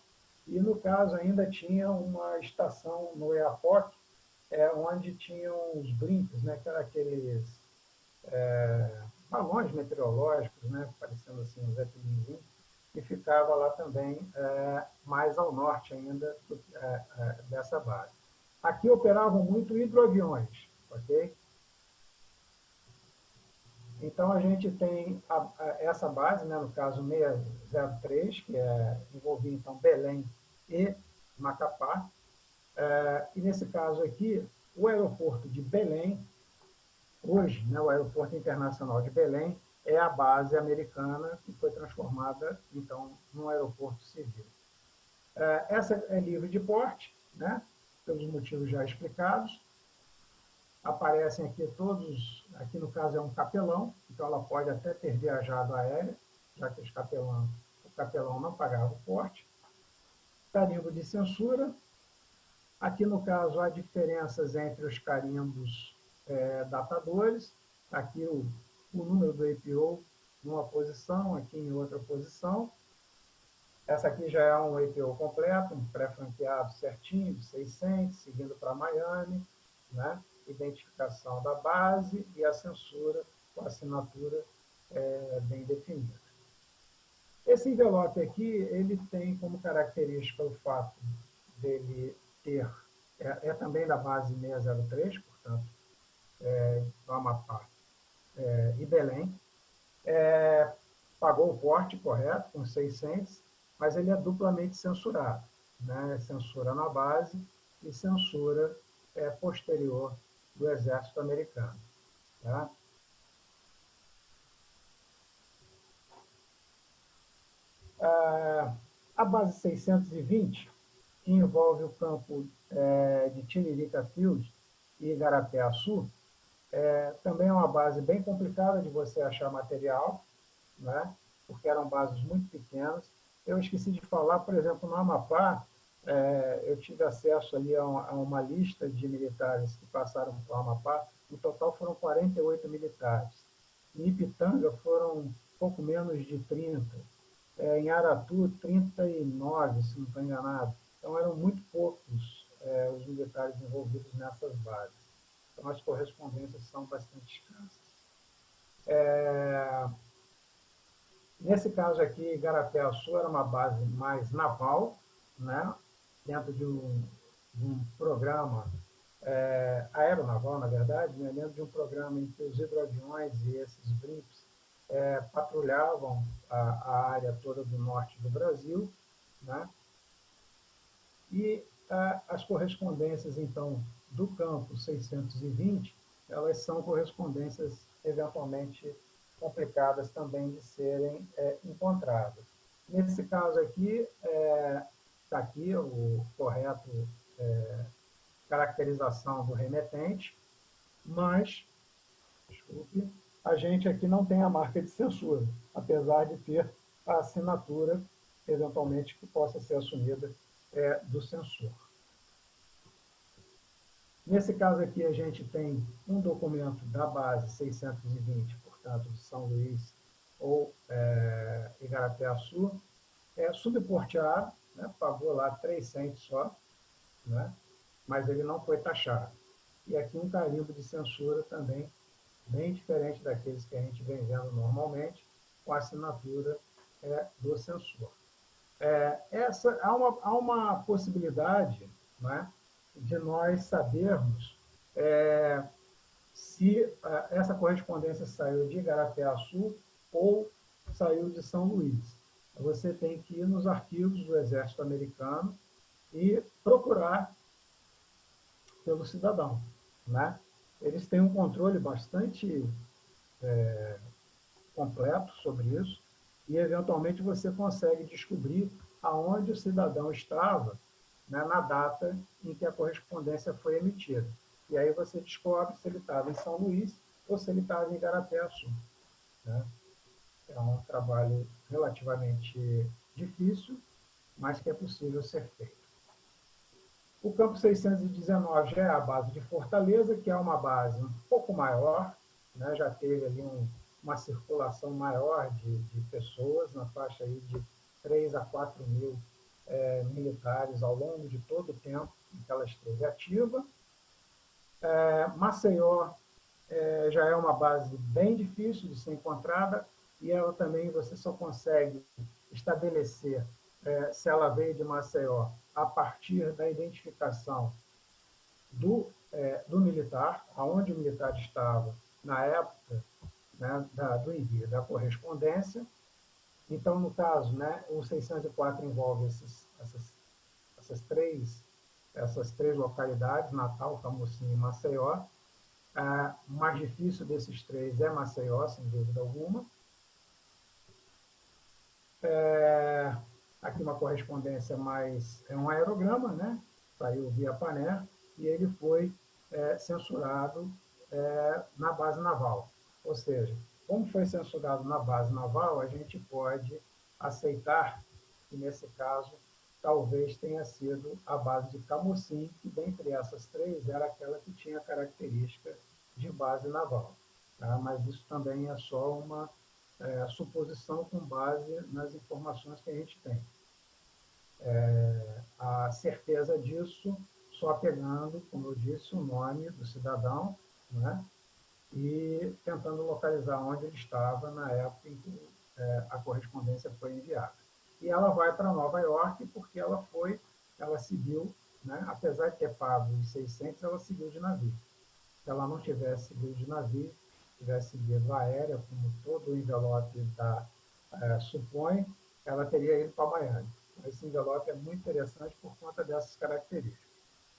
e, no caso, ainda tinha uma estação no Oiapoque, onde tinham os blimpos, né? Que eram aqueles balões meteorológicos, né? Parecendo assim um zeppelin, que ficava lá também, mais ao norte ainda dessa base. Aqui operavam muito hidroaviões, ok? Então, a gente tem essa base, né, no caso 603, que envolvia, então, Belém e Macapá. E, nesse caso aqui, o aeroporto de Belém, hoje, né, o Aeroporto Internacional de Belém, é a base americana que foi transformada, então, num aeroporto civil. Essa é livre de porte, né, pelos motivos já explicados. Aparecem aqui todos, aqui no caso é um capelão, então ela pode até ter viajado aérea, já que o capelão não pagava o porte. Carimbo de censura. Aqui no caso há diferenças entre os carimbos datadores. Aqui o número do APO numa posição, aqui em outra posição. Essa aqui já é um APO completo, um pré-franqueado certinho, de 600, seguindo para Miami, né? Identificação da base e a censura com a assinatura bem definida. Esse envelope aqui, ele tem como característica o fato dele ter, também da base 603, portanto, do Amapá e Belém, pagou o porte correto, com 600, mas ele é duplamente censurado, né? Censura na base e censura posterior do Exército Americano. Tá? A base 620, que envolve o campo de Tiririca Field e Igarapé-Açu, também é uma base bem complicada de você achar material, né? Porque eram bases muito pequenas. Eu esqueci de falar, por exemplo, no Amapá, eu tive acesso ali a uma lista de militares que passaram por Amapá. No total foram 48 militares. Em Ipitanga foram pouco menos de 30. Em Aratu, 39, se não estou enganado. Então, eram muito poucos os militares envolvidos nessas bases. Então, as correspondências são bastante escassas. Nesse caso aqui, Igarapé-Açu era uma base mais naval, né? Dentro de um programa aeronaval, na verdade, né, dentro de um programa em que os hidroaviões e esses blimps patrulhavam a área toda do norte do Brasil, né? E as correspondências, então, do campo 620, elas são correspondências eventualmente complicadas também de serem encontradas. Nesse caso aqui, está aqui o correto caracterização do remetente, mas, desculpe, a gente aqui não tem a marca de censura, apesar de ter a assinatura, eventualmente, que possa ser assumida do censor. Nesse caso aqui, a gente tem um documento da base 620, portanto, de São Luís ou Igarapé-Açu, subporteado, né, pagou lá 3 cents só, né, mas ele não foi taxado. E aqui um carimbo de censura também, bem diferente daqueles que a gente vem vendo normalmente, com a assinatura do censor. Há uma possibilidade, né, de nós sabermos se essa correspondência saiu de Igarapé-Açu ou saiu de São Luís. Você tem que ir nos arquivos do Exército Americano e procurar pelo cidadão, né? Eles têm um controle bastante completo sobre isso e, eventualmente, você consegue descobrir aonde o cidadão estava, né, na data em que a correspondência foi emitida. E aí você descobre se ele estava em São Luís ou se ele estava em Igarapé-Açu, né? É um trabalho relativamente difícil, mas que é possível ser feito. O campo 619 já é a base de Fortaleza, que é uma base um pouco maior, né? Já teve ali uma circulação maior de pessoas, na faixa aí de 3 a 4 mil militares ao longo de todo o tempo em que ela esteve ativa. Maceió já é uma base bem difícil de ser encontrada e ela também você só consegue estabelecer se ela veio de Maceió a partir da identificação do militar, aonde o militar estava na época, né, do envio da correspondência. Então, no caso, né, o 604 envolve essas três localidades, Natal, Camusim e Maceió. O mais difícil desses três é Maceió, sem dúvida alguma. Aqui uma correspondência mais... É um aerograma, né? Saiu via Paner, e ele foi censurado na base naval. Ou seja, como foi censurado na base naval, a gente pode aceitar que, nesse caso, talvez tenha sido a base de Camusim, que, dentre essas três, era aquela que tinha característica de base naval. Tá? Mas isso também é só uma suposição com base nas informações que a gente tem. A certeza disso só pegando, como eu disse, o nome do cidadão, né? E tentando localizar onde ele estava na época em que a correspondência foi enviada. E ela vai para Nova York porque ela seguiu, né? Apesar de ter pago os 600, ela seguiu de navio. Se ela não tivesse seguido de navio, tivesse seguido aérea, como todo o envelope supõe, ela teria ido para Miami. Esse envelope é muito interessante por conta dessas características.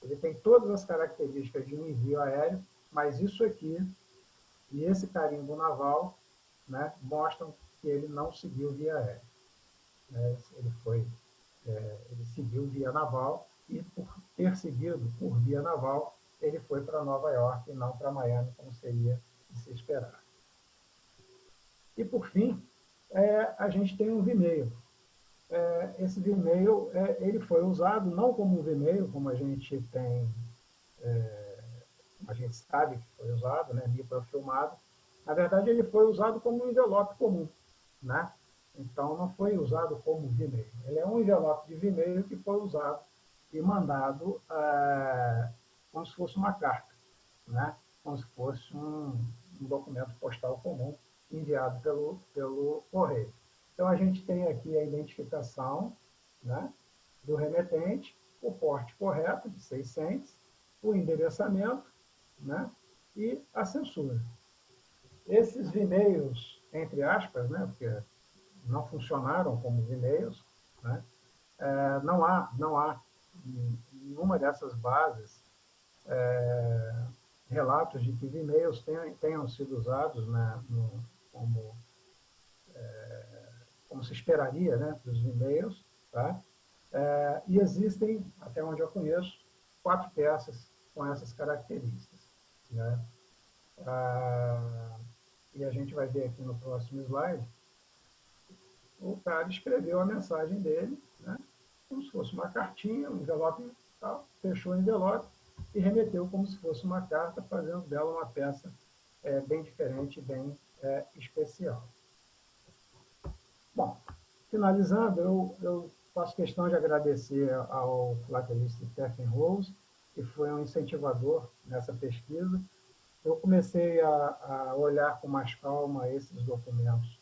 Ele tem todas as características de um envio aéreo, mas isso aqui e esse carimbo naval, né, mostram que ele não seguiu via aérea. Ele seguiu via naval e, por ter seguido por via naval, ele foi para Nova York e não para Miami, como seria de se esperar. E, por fim, a gente tem um Vimeo. Esse Vimeo ele foi usado não como um Vimeo, como a gente tem, a gente sabe que foi usado, né, microfilmado. Na verdade, ele foi usado como um envelope comum, né? Então, não foi usado como Vimeo. Ele é um envelope de Vimeo que foi usado e mandado como se fosse uma carta, né? Como se fosse um documento postal comum enviado pelo correio. Então, a gente tem aqui a identificação, né, do remetente, o porte correto, de 600, o endereçamento, né, e a censura. Esses Vimeios, entre aspas, né, porque não funcionaram como Vimeios, né, não há em nenhuma dessas bases relatos de que Vimeios tenham sido usados, né, como se esperaria, né, dos Vimeios, tá? E existem, até onde eu conheço, 4 peças com essas características, né? E a gente vai ver aqui no próximo slide, o cara escreveu a mensagem dele, né, como se fosse uma cartinha, um envelope tal, fechou o envelope e remeteu como se fosse uma carta, fazendo dela uma peça bem diferente, bem especial. Bom, finalizando, eu faço questão de agradecer ao filatelista Stephen Rose, que foi um incentivador nessa pesquisa. Eu comecei a olhar com mais calma esses documentos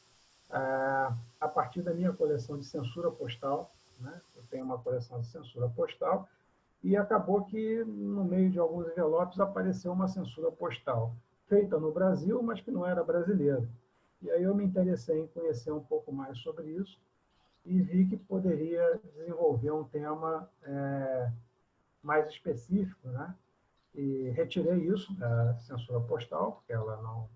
a partir da minha coleção de censura postal, né? Eu tenho uma coleção de censura postal, e acabou que, no meio de alguns envelopes, apareceu uma censura postal, feita no Brasil, mas que não era brasileira. E aí eu me interessei em conhecer um pouco mais sobre isso, e vi que poderia desenvolver um tema mais específico, né? E retirei isso da censura postal, porque ela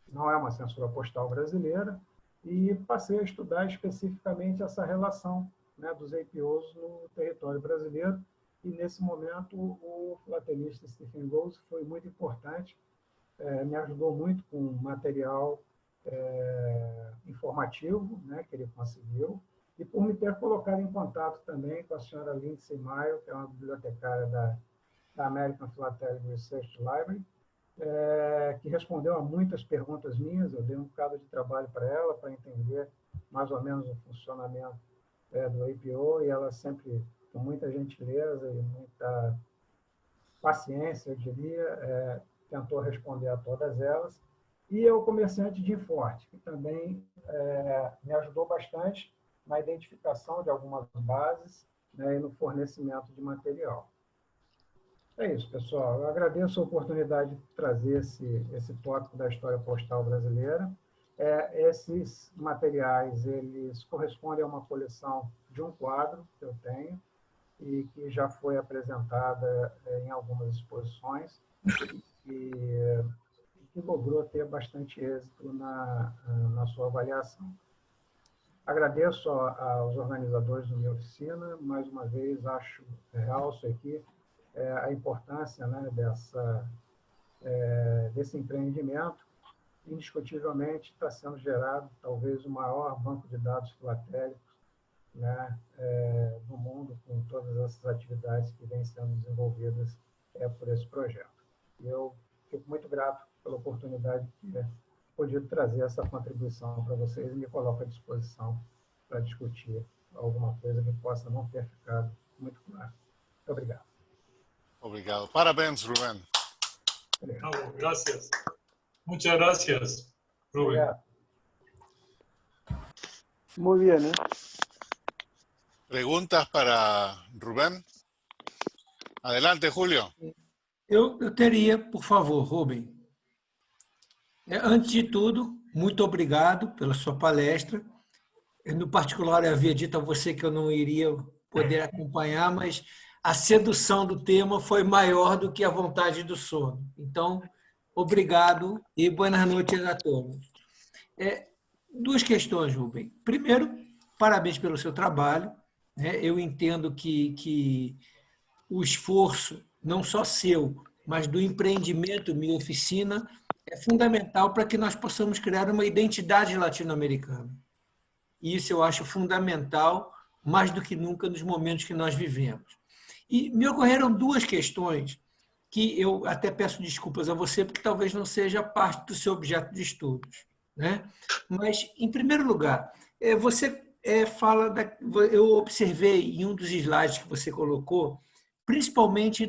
não é uma censura postal brasileira, e passei a estudar especificamente essa relação, né, dos APOs no território brasileiro, e nesse momento o filatelista Stephen Rose foi muito importante, me ajudou muito com material informativo, né, que ele conseguiu, e por me ter colocado em contato também com a senhora Lindsay Maio, que é uma bibliotecária da American Philatelic Research Library, que respondeu a muitas perguntas minhas. Eu dei um bocado de trabalho para ela, para entender mais ou menos o funcionamento do APO, e ela sempre, com muita gentileza e muita paciência, eu diria, tentou responder a todas elas. E o comerciante de Forte, que também me ajudou bastante na identificação de algumas bases, né, e no fornecimento de material. É isso, pessoal. Eu agradeço a oportunidade de trazer esse tópico da história postal brasileira. Esses materiais, eles correspondem a uma coleção de um quadro que eu tenho e que já foi apresentada em algumas exposições e que logrou ter bastante êxito na sua avaliação. Agradeço aos organizadores da minha oficina. Mais uma vez, realço aqui a importância, né, desse empreendimento. Indiscutivelmente está sendo gerado talvez o maior banco de dados filatélicos, né, do mundo, com todas essas atividades que vêm sendo desenvolvidas por esse projeto. E eu fico muito grato pela oportunidade de ter podido trazer essa contribuição para vocês, e me coloco à disposição para discutir alguma coisa que possa não ter ficado muito claro. Muito obrigado. Obrigado. Parabéns, Rubén. No, gracias. Muchas gracias, Rubén. Obrigado. Muy bien, ¿eh? ¿Preguntas para Rubén? Adelante, Julio. Eu teria, por favor, Rubem. Antes de tudo, muito obrigado pela sua palestra. No particular, eu havia dito a você que eu não iria poder acompanhar, mas a sedução do tema foi maior do que a vontade do sono. Então, obrigado e boas noites a todos. Duas questões, Rubem. Primeiro, parabéns pelo seu trabalho. Eu entendo que o esforço, não só seu, mas do empreendimento Minha Oficina, é fundamental para que nós possamos criar uma identidade latino-americana. E isso eu acho fundamental, mais do que nunca, nos momentos que nós vivemos. E me ocorreram duas questões que eu até peço desculpas a você, porque talvez não seja parte do seu objeto de estudos, né? Mas, em primeiro lugar, você fala... eu observei em um dos slides que você colocou, principalmente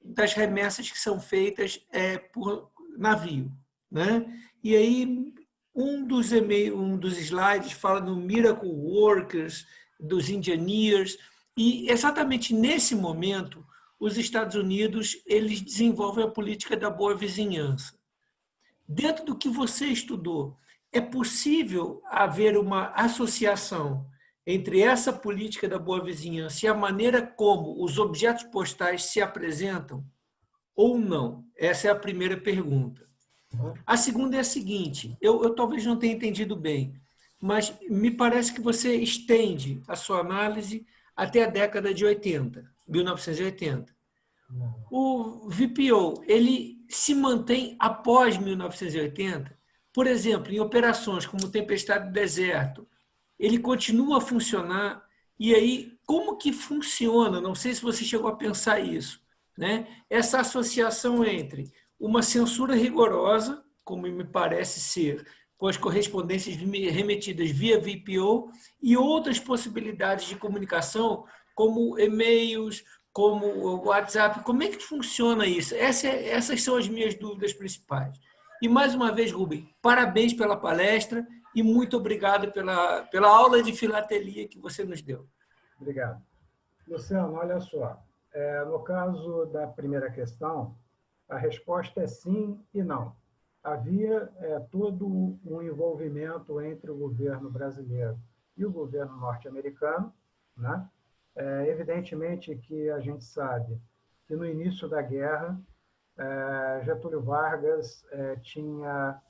das remessas que são feitas por navio, né? E aí, um dos slides fala do Miracle Workers, dos Engineers, e exatamente nesse momento, os Estados Unidos eles desenvolvem a política da boa vizinhança. Dentro do que você estudou, é possível haver uma associação entre essa política da boa vizinhança e a maneira como os objetos postais se apresentam ou não? Essa é a primeira pergunta. A segunda é a seguinte, eu talvez não tenha entendido bem, mas me parece que você estende a sua análise até a década de 80, 1980. O VPO, ele se mantém após 1980? Por exemplo, em operações como Tempestade do Deserto, ele continua a funcionar? E aí, como que funciona? Não sei se você chegou a pensar isso, né? Essa associação entre uma censura rigorosa, como me parece ser, com as correspondências remetidas via VPO, e outras possibilidades de comunicação, como e-mails, como o WhatsApp. Como é que funciona isso? Essas são as minhas dúvidas principais. E, mais uma vez, Rubem, parabéns pela palestra e muito obrigado pela aula de filatelia que você nos deu. Obrigado. Luciano, olha só. No caso da primeira questão, a resposta é sim e não. Havia todo um envolvimento entre o governo brasileiro e o governo norte-americano, né? Evidentemente que a gente sabe que no início da guerra, Getúlio Vargas tinha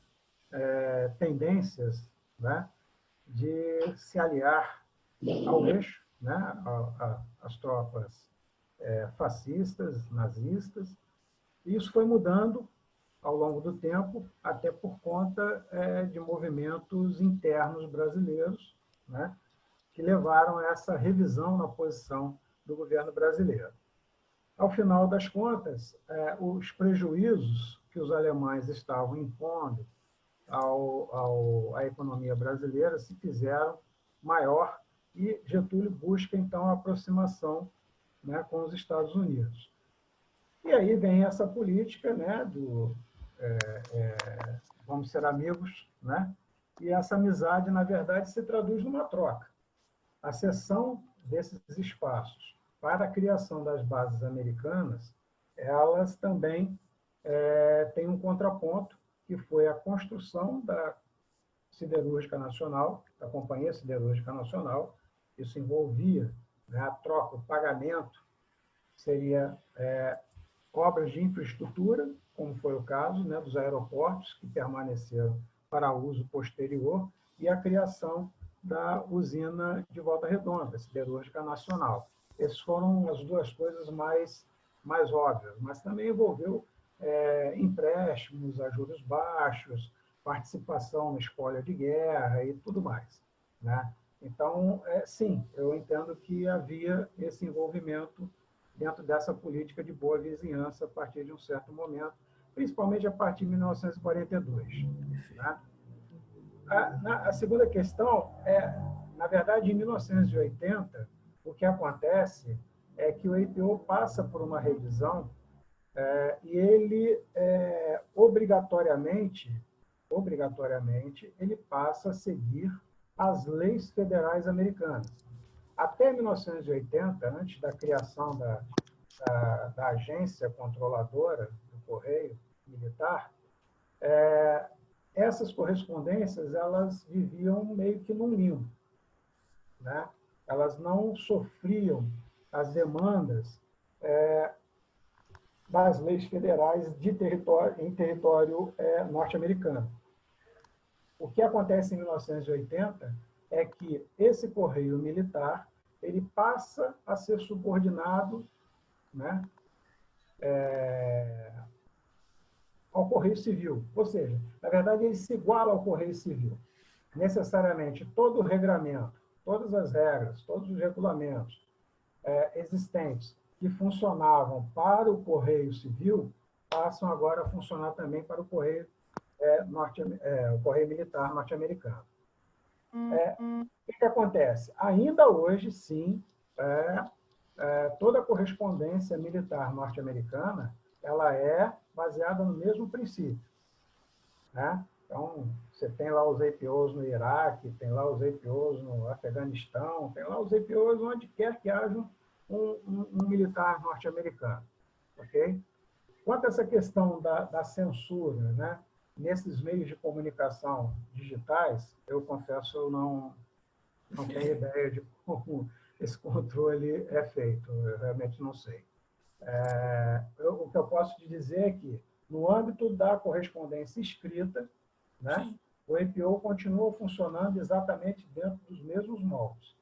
tendências, né, de se aliar ao eixo, né, às tropas fascistas, nazistas. E isso foi mudando ao longo do tempo, até por conta de movimentos internos brasileiros, né, que levaram a essa revisão na posição do governo brasileiro. Ao final das contas, os prejuízos que os alemães estavam impondo à economia brasileira se fizeram maior e Getúlio busca, então, a aproximação, né, com os Estados Unidos. E aí vem essa política, né, vamos ser amigos, né? E essa amizade, na verdade, se traduz numa troca. A cessão desses espaços para a criação das bases americanas, elas também têm um contraponto, que foi a construção da Siderúrgica Nacional, da Companhia Siderúrgica Nacional. Isso envolvia, né, a troca, o pagamento, seria obras de infraestrutura, como foi o caso, né, dos aeroportos, que permaneceram para uso posterior, e a criação da usina de Volta Redonda, Siderúrgica Nacional. Essas foram as duas coisas mais óbvias, mas também envolveu empréstimos a juros baixos, participação na espólio de guerra e tudo mais, né? Então, sim, eu entendo que havia esse envolvimento dentro dessa política de boa vizinhança a partir de um certo momento, principalmente a partir de 1942. Né? A segunda questão na verdade, em 1980, o que acontece é que o EIPO passa por uma revisão e ele, obrigatoriamente, ele passa a seguir as leis federais americanas. Até 1980, antes da criação da agência controladora do Correio Militar, essas correspondências elas viviam meio que num limbo, né? Elas não sofriam as demandas das leis federais em território norte-americano. O que acontece em 1980 é que esse correio militar ele passa a ser subordinado, né, ao correio civil. Ou seja, na verdade, ele se iguala ao correio civil. Necessariamente, todo o regramento, todas as regras, todos os regulamentos existentes que funcionavam para o correio civil passam agora a funcionar também para o correio, o correio militar norte-americano. O que acontece? Ainda hoje, sim, toda a correspondência militar norte-americana ela é baseada no mesmo princípio, né? Então, você tem lá os EIPOs no Iraque, tem lá os EIPOs no Afeganistão, tem lá os EIPOs onde quer que haja um um militar norte-americano, ok? Quanto a essa questão da censura, né, nesses meios de comunicação digitais, eu confesso, eu não tenho ideia de como esse controle é feito, eu realmente não sei. O que eu posso te dizer é que, no âmbito da correspondência escrita, né, o APO continua funcionando exatamente dentro dos mesmos moldes.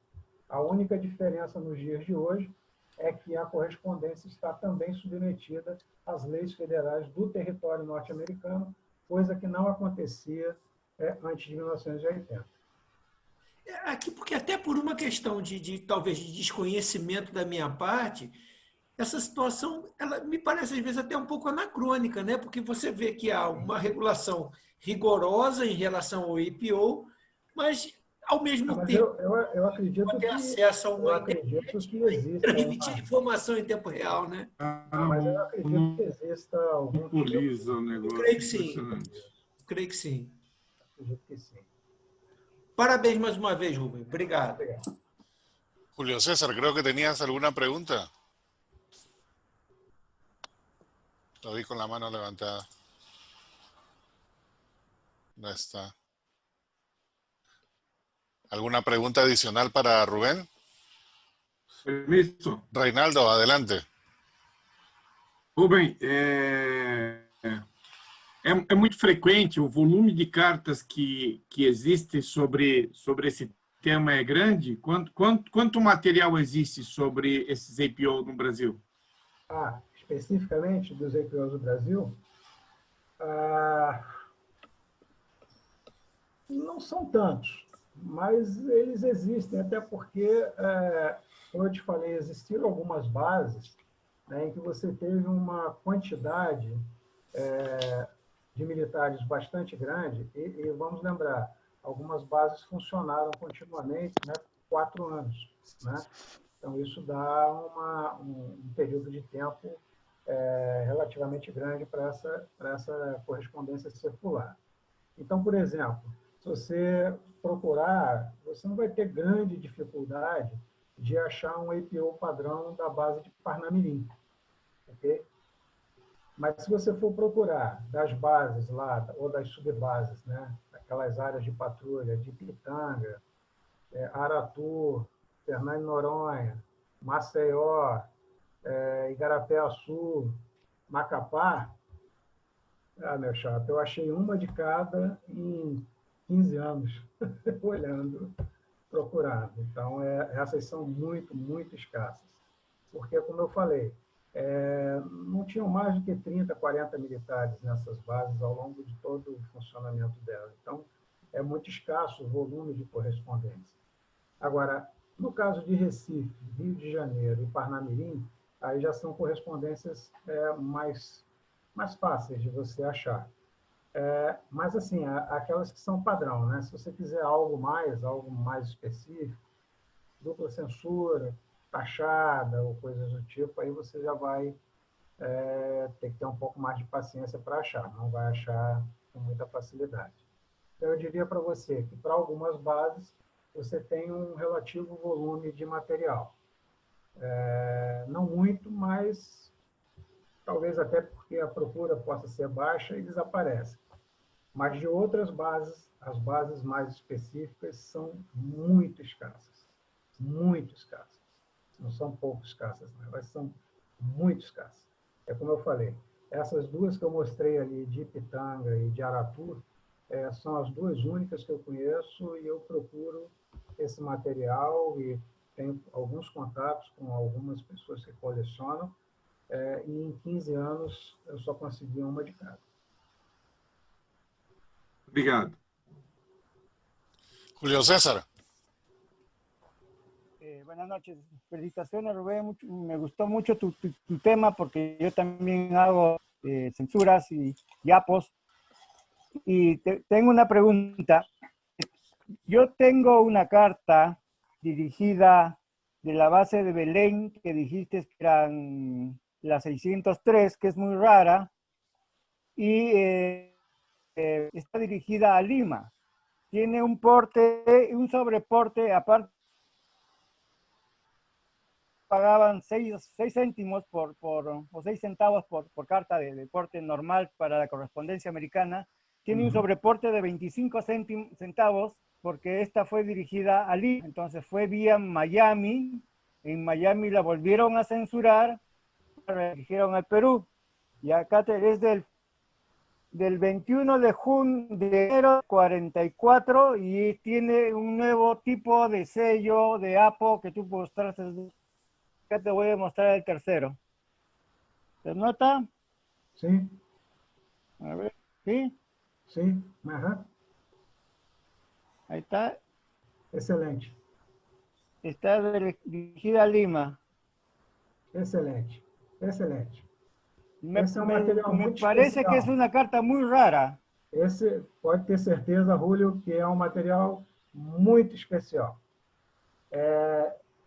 A única diferença nos dias de hoje é que a correspondência está também submetida às leis federais do território norte-americano, coisa que não acontecia antes de 1980. Aqui, porque até por uma questão talvez de desconhecimento da minha parte, essa situação, ela me parece às vezes até um pouco anacrônica, né? Porque você vê que há uma regulação rigorosa em relação ao APO, mas ao mesmo tempo eu acredito ter acesso a uma internet que exista transmitir informação em tempo real, né? Mas eu acredito que exista algum monopoliza o negócio. Eu creio que sim. Eu creio que sim. Acredito que sim. Parabéns mais uma vez, Rubem. Obrigado. Julio César, creo que tenías alguna pregunta. Lo vi con la mano levantada. No está. ¿Alguna pregunta adicional para Rubén? Permisso. Reinaldo, adelante. Rubem, é muito frequente, o volume de cartas que existe sobre esse tema é grande? Quanto material existe sobre esses APO no Brasil? Especificamente dos APOs do Brasil, não são tantos, mas eles existem, até porque, como eu te falei, existiram algumas bases, né, em que você teve uma quantidade de militares bastante grande, e vamos lembrar, algumas bases funcionaram continuamente, né, por 4 anos. Né? Então, isso dá um período de tempo relativamente grande para essa correspondência circular. Então, por exemplo, se você procurar, você não vai ter grande dificuldade de achar um APO padrão da base de Parnamirim. Okay? Mas se você for procurar das bases lá, ou das subbases, né, aquelas áreas de patrulha de Pitanga, Aratu, Fernando de Noronha, Maceió, Igarapé-Açu, Macapá, meu chapa, eu achei uma de cada em 15 anos, olhando, procurando. Então, essas são muito, muito escassas. Porque, como eu falei, não tinham mais do que 30, 40 militares nessas bases ao longo de todo o funcionamento delas. Então, é muito escasso o volume de correspondência. Agora, no caso de Recife, Rio de Janeiro e Parnamirim, aí já são correspondências mais fáceis de você achar. Mas, assim, aquelas que são padrão, né? Se você quiser algo mais específico, dupla censura, taxada ou coisas do tipo, aí você já vai ter que ter um pouco mais de paciência para achar, não vai achar com muita facilidade. Então, eu diria para você que, para algumas bases, você tem um relativo volume de material. Não muito, mas talvez até porque a procura possa ser baixa e desaparece. Mas de outras bases, as bases mais específicas são muito escassas. Muito escassas. Não são pouco escassas, não, elas são muito escassas. É como eu falei, essas duas que eu mostrei ali, de Pitanga e de Aratu, são as duas únicas que eu conheço e eu procuro esse material e tenho alguns contatos com algumas pessoas que colecionam, e em 15 anos eu só consegui uma de cada. Obrigado. Julio César. Buenas noches. Felicitaciones, Rubén. Me gustó mucho tu tema porque yo también hago censuras y yapos. Y tengo una pregunta. Yo tengo una carta dirigida de la base de Belén que dijiste que eran la 603, que es muy rara, y está dirigida a Lima. Tiene un porte, un sobreporte aparte pagaban 6 céntimos o 6 centavos por carta de porte normal para la correspondencia americana, tiene un sobreporte de 25 centavos porque esta fue dirigida a Lima. Entonces fue vía Miami. En Miami la volvieron a censurar, la redirigieron al Perú. Y acá es del 21 de enero de 44 y tiene un nuevo tipo de sello de APO que tú mostraste. Acá te voy a mostrar el tercero. ¿Se nota? Sí, A ver, ¿sí? sí, ajá. Ahí está. Excelente, Está dirigida a Lima. excelente, excelente. Me Esse é um material muito parece que es especial. una carta muy rara. Esse, pode ter certeza, Julio, que é um material muito especial.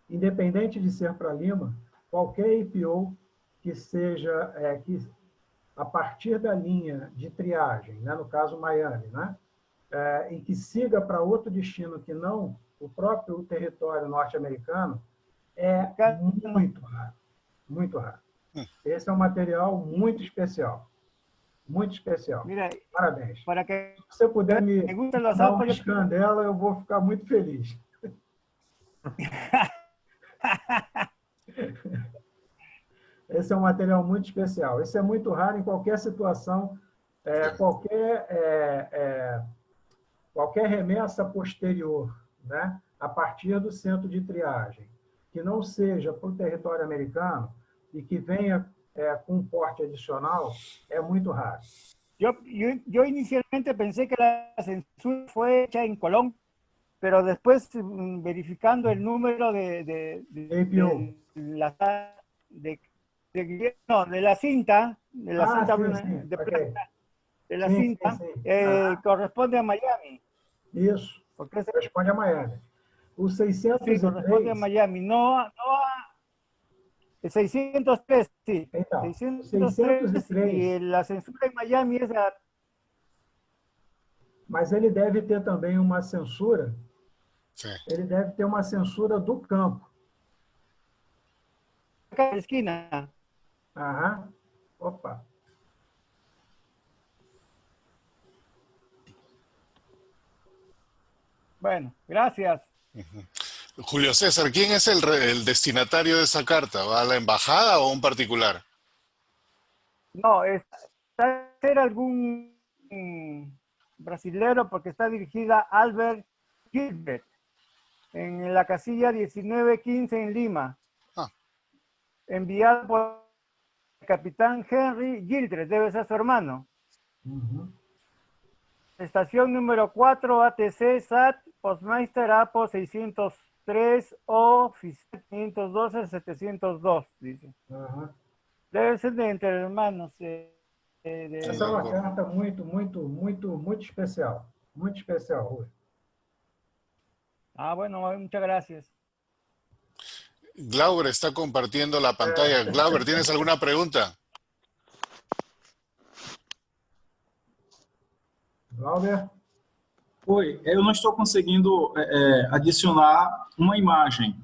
Independente de ser para Lima, qualquer IPO que seja, que a partir da linha de triagem, né, no caso Miami, né, e que siga para outro destino que não o próprio território norte-americano, é muito raro, muito raro. Esse é um material muito especial. Muito especial. Mira, parabéns. para que Se você puder me dar um yo... scan dela, eu vou ficar muito feliz. Esse é um material muito especial. Esse é muito raro em qualquer situação, qualquer remessa posterior, né, a partir do centro de triagem, que não seja para o território americano e que venha com um porte adicional, é muito raro. Yo inicialmente pensé que la censura fue hecha en Colón, pero después verificando el número de la cinta, corresponde a Miami. Isso, corresponde a Miami. O 603... Sí, corresponde a Miami, no a... 603, sí. Então, 603 e la censura em Miami é a... Mas ele deve ter também uma censura. Sim. Ele deve ter uma censura do campo. Acá na esquina. Aham. Opa. Bueno, gracias. Julio César, ¿quién es el destinatario de esa carta? ¿Va a la embajada o a un particular? No, está ser algún brasilero porque está dirigida a Albert Gilbert en la casilla 1915 en Lima. Enviado por el capitán Henry Gildred, debe ser su hermano. Estación número 4, ATC, SAT, Postmaster APO 603 o 512-702, dice. Debe ser de entre hermanos. Essa é uma carta muito especial. Muito especial, Rui. Ah, bueno, muchas gracias. Glauber está compartiendo la pantalla. Glauber, ¿tienes alguna pregunta? Glauber? Oi, eu não estou conseguindo adicionar uma imagem.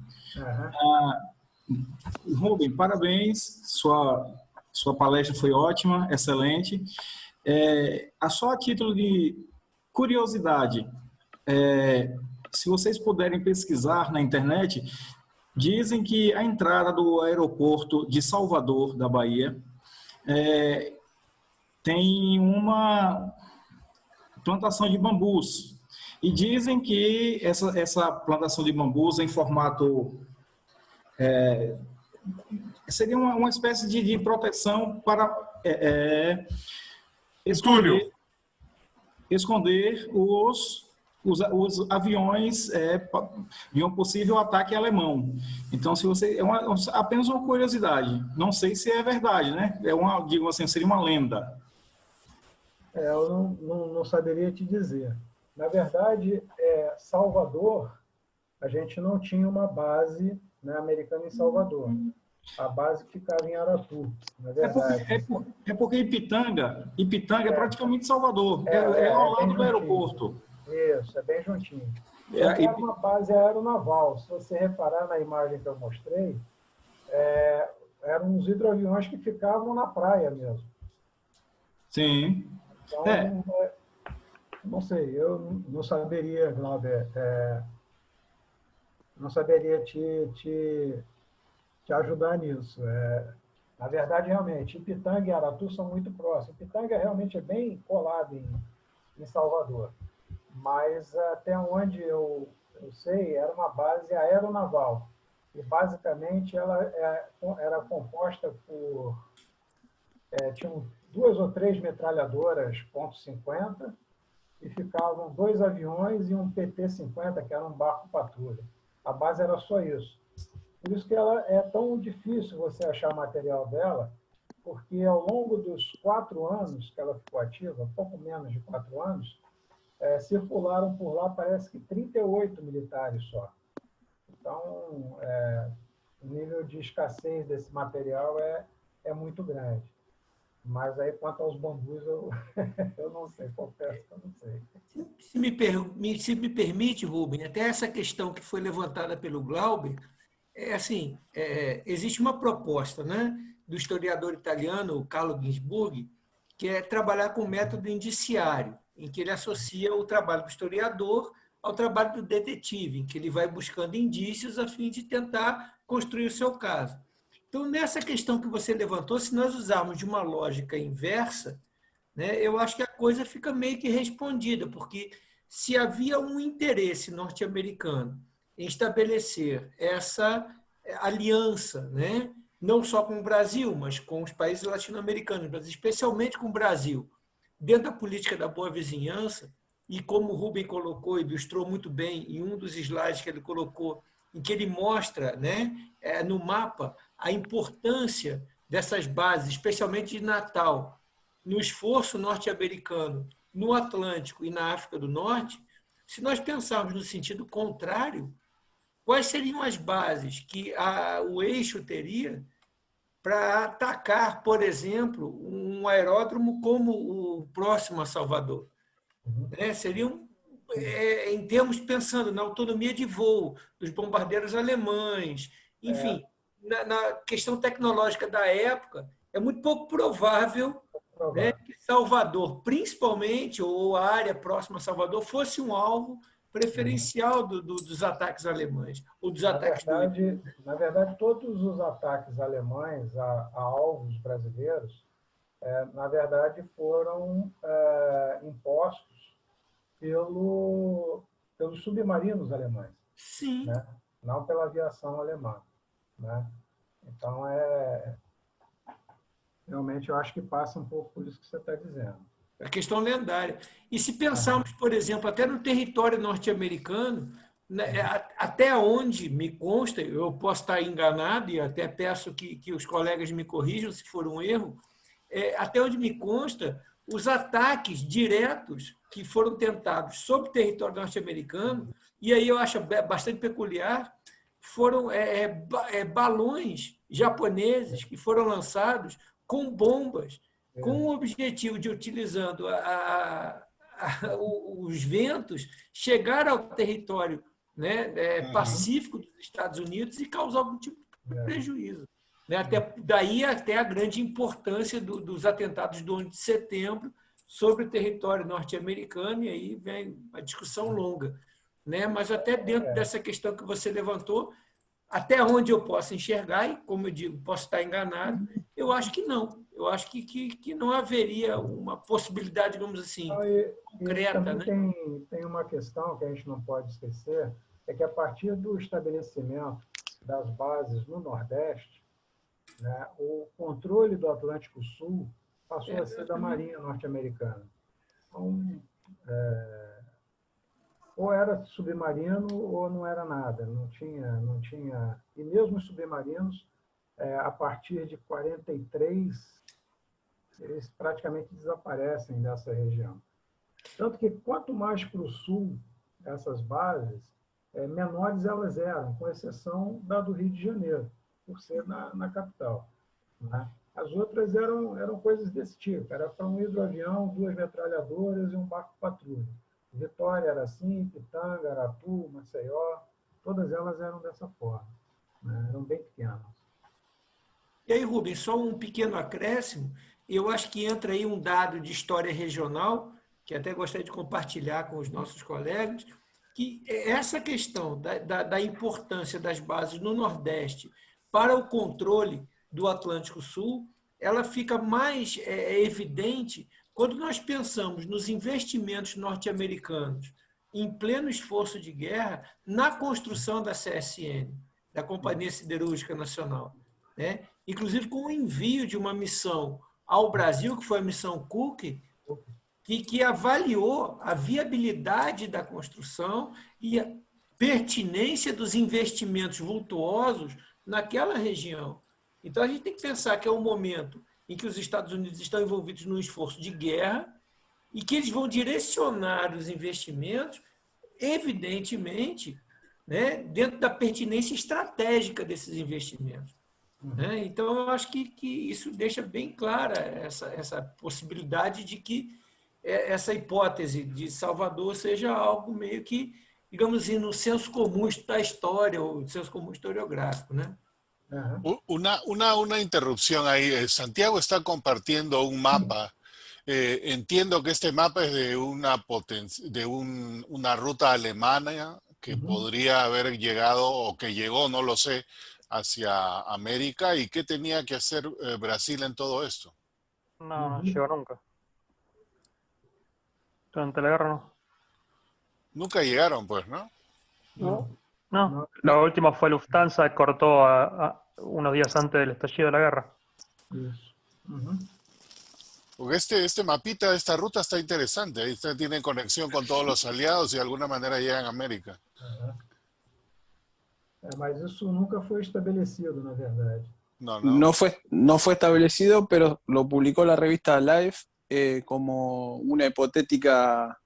Rubem, parabéns, sua palestra foi ótima, excelente. Só a título de curiosidade, se vocês puderem pesquisar na internet, dizem que a entrada do aeroporto de Salvador, da Bahia, tem uma plantação de bambus. E dizem que essa plantação de bambus em formato... seria uma espécie de proteção para esconder os aviões de um possível ataque alemão. Então, se você apenas uma curiosidade, não sei se é verdade, né? Digo assim, seria uma lenda. Eu não saberia te dizer. Na verdade, Salvador, a gente não tinha uma base, né, americana em Salvador. A base ficava em Aratu, na verdade. Porque Ipitanga é praticamente Salvador, ao lado do aeroporto. Isso, é bem juntinho. Era uma base aeronaval. Se você reparar na imagem que eu mostrei, eram uns hidroaviões que ficavam na praia mesmo. Sim. Então, É. não sei, eu não saberia, Glauber, não saberia te ajudar nisso. Na verdade, realmente, Ipitanga e Aratu são muito próximos. Ipitanga realmente é bem colado em Salvador, mas até onde eu sei, era uma base aeronaval. E, basicamente, ela era composta por... tinham 2 ou 3 metralhadoras .50 e ficavam 2 aviões e um PT-50, que era um barco patrulha. A base era só isso. Por isso que ela é tão difícil você achar material dela, porque ao longo dos 4 anos que ela ficou ativa, pouco menos de 4 anos, circularam por lá, parece que 38 militares só. Então, o nível de escassez desse material é muito grande. Mas aí, quanto aos bambus, eu não sei, confesso que eu não sei. Se me permite, Rubem, até essa questão que foi levantada pelo Glauber, existe uma proposta, né, do historiador italiano Carlo Ginzburg, que é trabalhar com o método indiciário, em que ele associa o trabalho do historiador ao trabalho do detetive, em que ele vai buscando indícios a fim de tentar construir o seu caso. Então, nessa questão que você levantou, se nós usarmos de uma lógica inversa, né, eu acho que a coisa fica meio que respondida, porque se havia um interesse norte-americano em estabelecer essa aliança, né, não só com o Brasil, mas com os países latino-americanos, mas especialmente com o Brasil, dentro da política da boa vizinhança, e como o Rubem colocou, ilustrou muito bem em um dos slides que ele colocou, em que ele mostra, né, no mapa a importância dessas bases, especialmente de Natal, no esforço norte-americano, no Atlântico e na África do Norte. Se nós pensarmos no sentido contrário, quais seriam as bases que o eixo teria para atacar, por exemplo, um aeródromo como o próximo a Salvador? Seriam, em termos, pensando na autonomia de voo dos bombardeiros alemães, enfim, na questão tecnológica da época, é muito pouco provável, né, que Salvador, principalmente, ou a área próxima a Salvador, fosse um alvo preferencial dos ataques alemães, ou dos ataques Na verdade, todos os ataques alemães a alvos brasileiros, na verdade, foram impostos pelos submarinos alemães. Sim. Né? Não pela aviação alemã. Né? Então, realmente, eu acho que passa um pouco por isso que você está dizendo. A questão lendária. E se pensarmos, por exemplo, até no território norte-americano, né, até onde me consta, eu posso estar enganado e até peço que os colegas me corrijam se for um erro, até onde me consta, os ataques diretos que foram tentados sobre o território norte-americano, e aí eu acho bastante peculiar, foram balões japoneses que foram lançados com bombas, com o objetivo de, utilizando os ventos, chegar ao território, né, pacífico dos Estados Unidos e causar algum tipo de prejuízo. Né? Daí até a grande importância dos atentados do 11 de setembro sobre o território norte-americano, e aí vem a discussão longa. Né? Mas até dentro dessa questão que você levantou, até onde eu posso enxergar, e como eu digo, posso estar enganado, eu acho que não. Eu acho que não haveria uma possibilidade, digamos assim, concreta. E também né? tem uma questão que a gente não pode esquecer, é que a partir do estabelecimento das bases no Nordeste, né, o controle do Atlântico Sul passou a ser da Marinha norte-americana. Então, ou era submarino ou não era nada, não tinha. E mesmo os submarinos, a partir de 43, eles praticamente desaparecem dessa região. Tanto que quanto mais para o sul essas bases, menores elas eram, com exceção da do Rio de Janeiro, por ser na capital. Né? As outras eram coisas desse tipo, era para um hidroavião, 2 metralhadoras e um barco patrulha. Vitória era assim, Pitanga, Aratu, Maceió, todas elas eram dessa forma, né? Eram bem pequenas. E aí, Rubens, só um pequeno acréscimo, eu acho que entra aí um dado de história regional, que até gostaria de compartilhar com os nossos colegas, que essa questão da importância das bases no Nordeste para o controle do Atlântico Sul, ela fica mais evidente quando nós pensamos nos investimentos norte-americanos em pleno esforço de guerra na construção da CSN, da Companhia Siderúrgica Nacional, né? Inclusive com o envio de uma missão ao Brasil, que foi a missão Cook, que avaliou a viabilidade da construção e a pertinência dos investimentos vultuosos naquela região. Então, a gente tem que pensar que é um momento em que os Estados Unidos estão envolvidos num esforço de guerra e que eles vão direcionar os investimentos, evidentemente, né, dentro da pertinência estratégica desses investimentos. Né? Então, eu acho que isso deixa bem clara essa possibilidade de que essa hipótese de Salvador seja algo meio que, digamos assim, no senso comum da história, ou no senso comum historiográfico, né? Una interrupción ahí. Santiago está compartiendo un mapa. Entiendo que este mapa es de una ruta alemana que podría haber llegado o que llegó, no lo sé, hacia América. ¿Y qué tenía que hacer Brasil en todo esto? No llegó nunca. Durante la guerra no. Nunca llegaron, pues, ¿no? No. La última fue Lufthansa, cortó unos días antes del estallido de la guerra. Porque este mapita de esta ruta está interesante. Ahí tienen conexión con todos los aliados y de alguna manera llegan a América. Mas isso nunca foi estabelecido, na verdade. No fue establecido, pero lo publicó la revista Life como una hipotética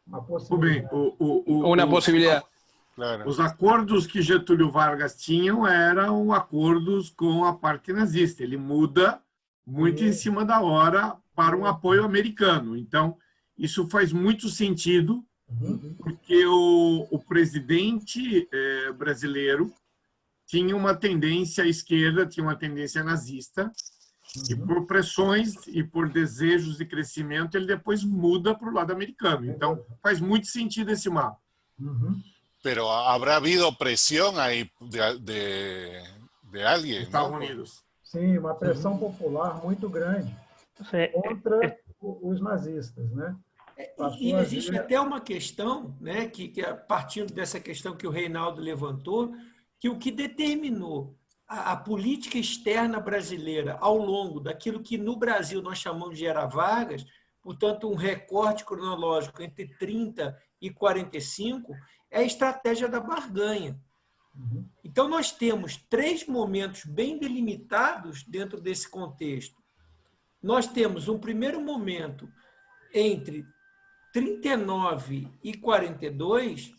uma possibilidade. Claro. Os acordos que Getúlio Vargas tinham eram acordos com a parte nazista. Ele muda muito em cima da hora para um apoio americano. Então, isso faz muito sentido, porque o presidente brasileiro tinha uma tendência à esquerda, tinha uma tendência nazista, e por pressões e por desejos de crescimento, ele depois muda para o lado americano. Então, faz muito sentido esse mapa. Pero habrá habido presión ahí de alguien, Estados ¿no? Unidos. Sim, uma pressão popular muito grande contra os nazistas, né? E existe até uma questão, né, que partindo dessa questão que o Reinaldo levantou, que o que determinou a política externa brasileira ao longo daquilo que no Brasil nós chamamos de Era Vargas, portanto, um recorte cronológico entre 30 e 45, é a estratégia da barganha. Então, nós temos 3 momentos bem delimitados dentro desse contexto. Nós temos um primeiro momento entre 39 e 42,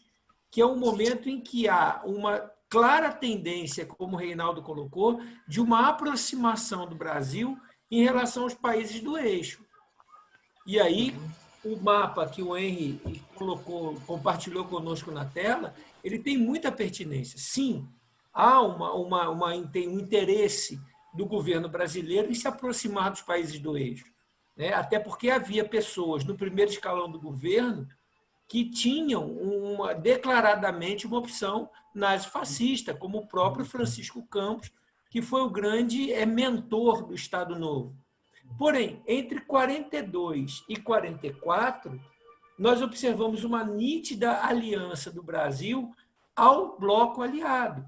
que é um momento em que há uma clara tendência, como o Reinaldo colocou, de uma aproximação do Brasil em relação aos países do eixo. E aí, o mapa que o Henry compartilhou conosco na tela, ele tem muita pertinência. Sim, há um interesse do governo brasileiro em se aproximar dos países do eixo, né? Até porque havia pessoas no primeiro escalão do governo que tinham declaradamente uma opção nazifascista, como o próprio Francisco Campos, que foi o grande mentor do Estado Novo. Porém, entre 42 e 44, nós observamos uma nítida aliança do Brasil ao bloco aliado.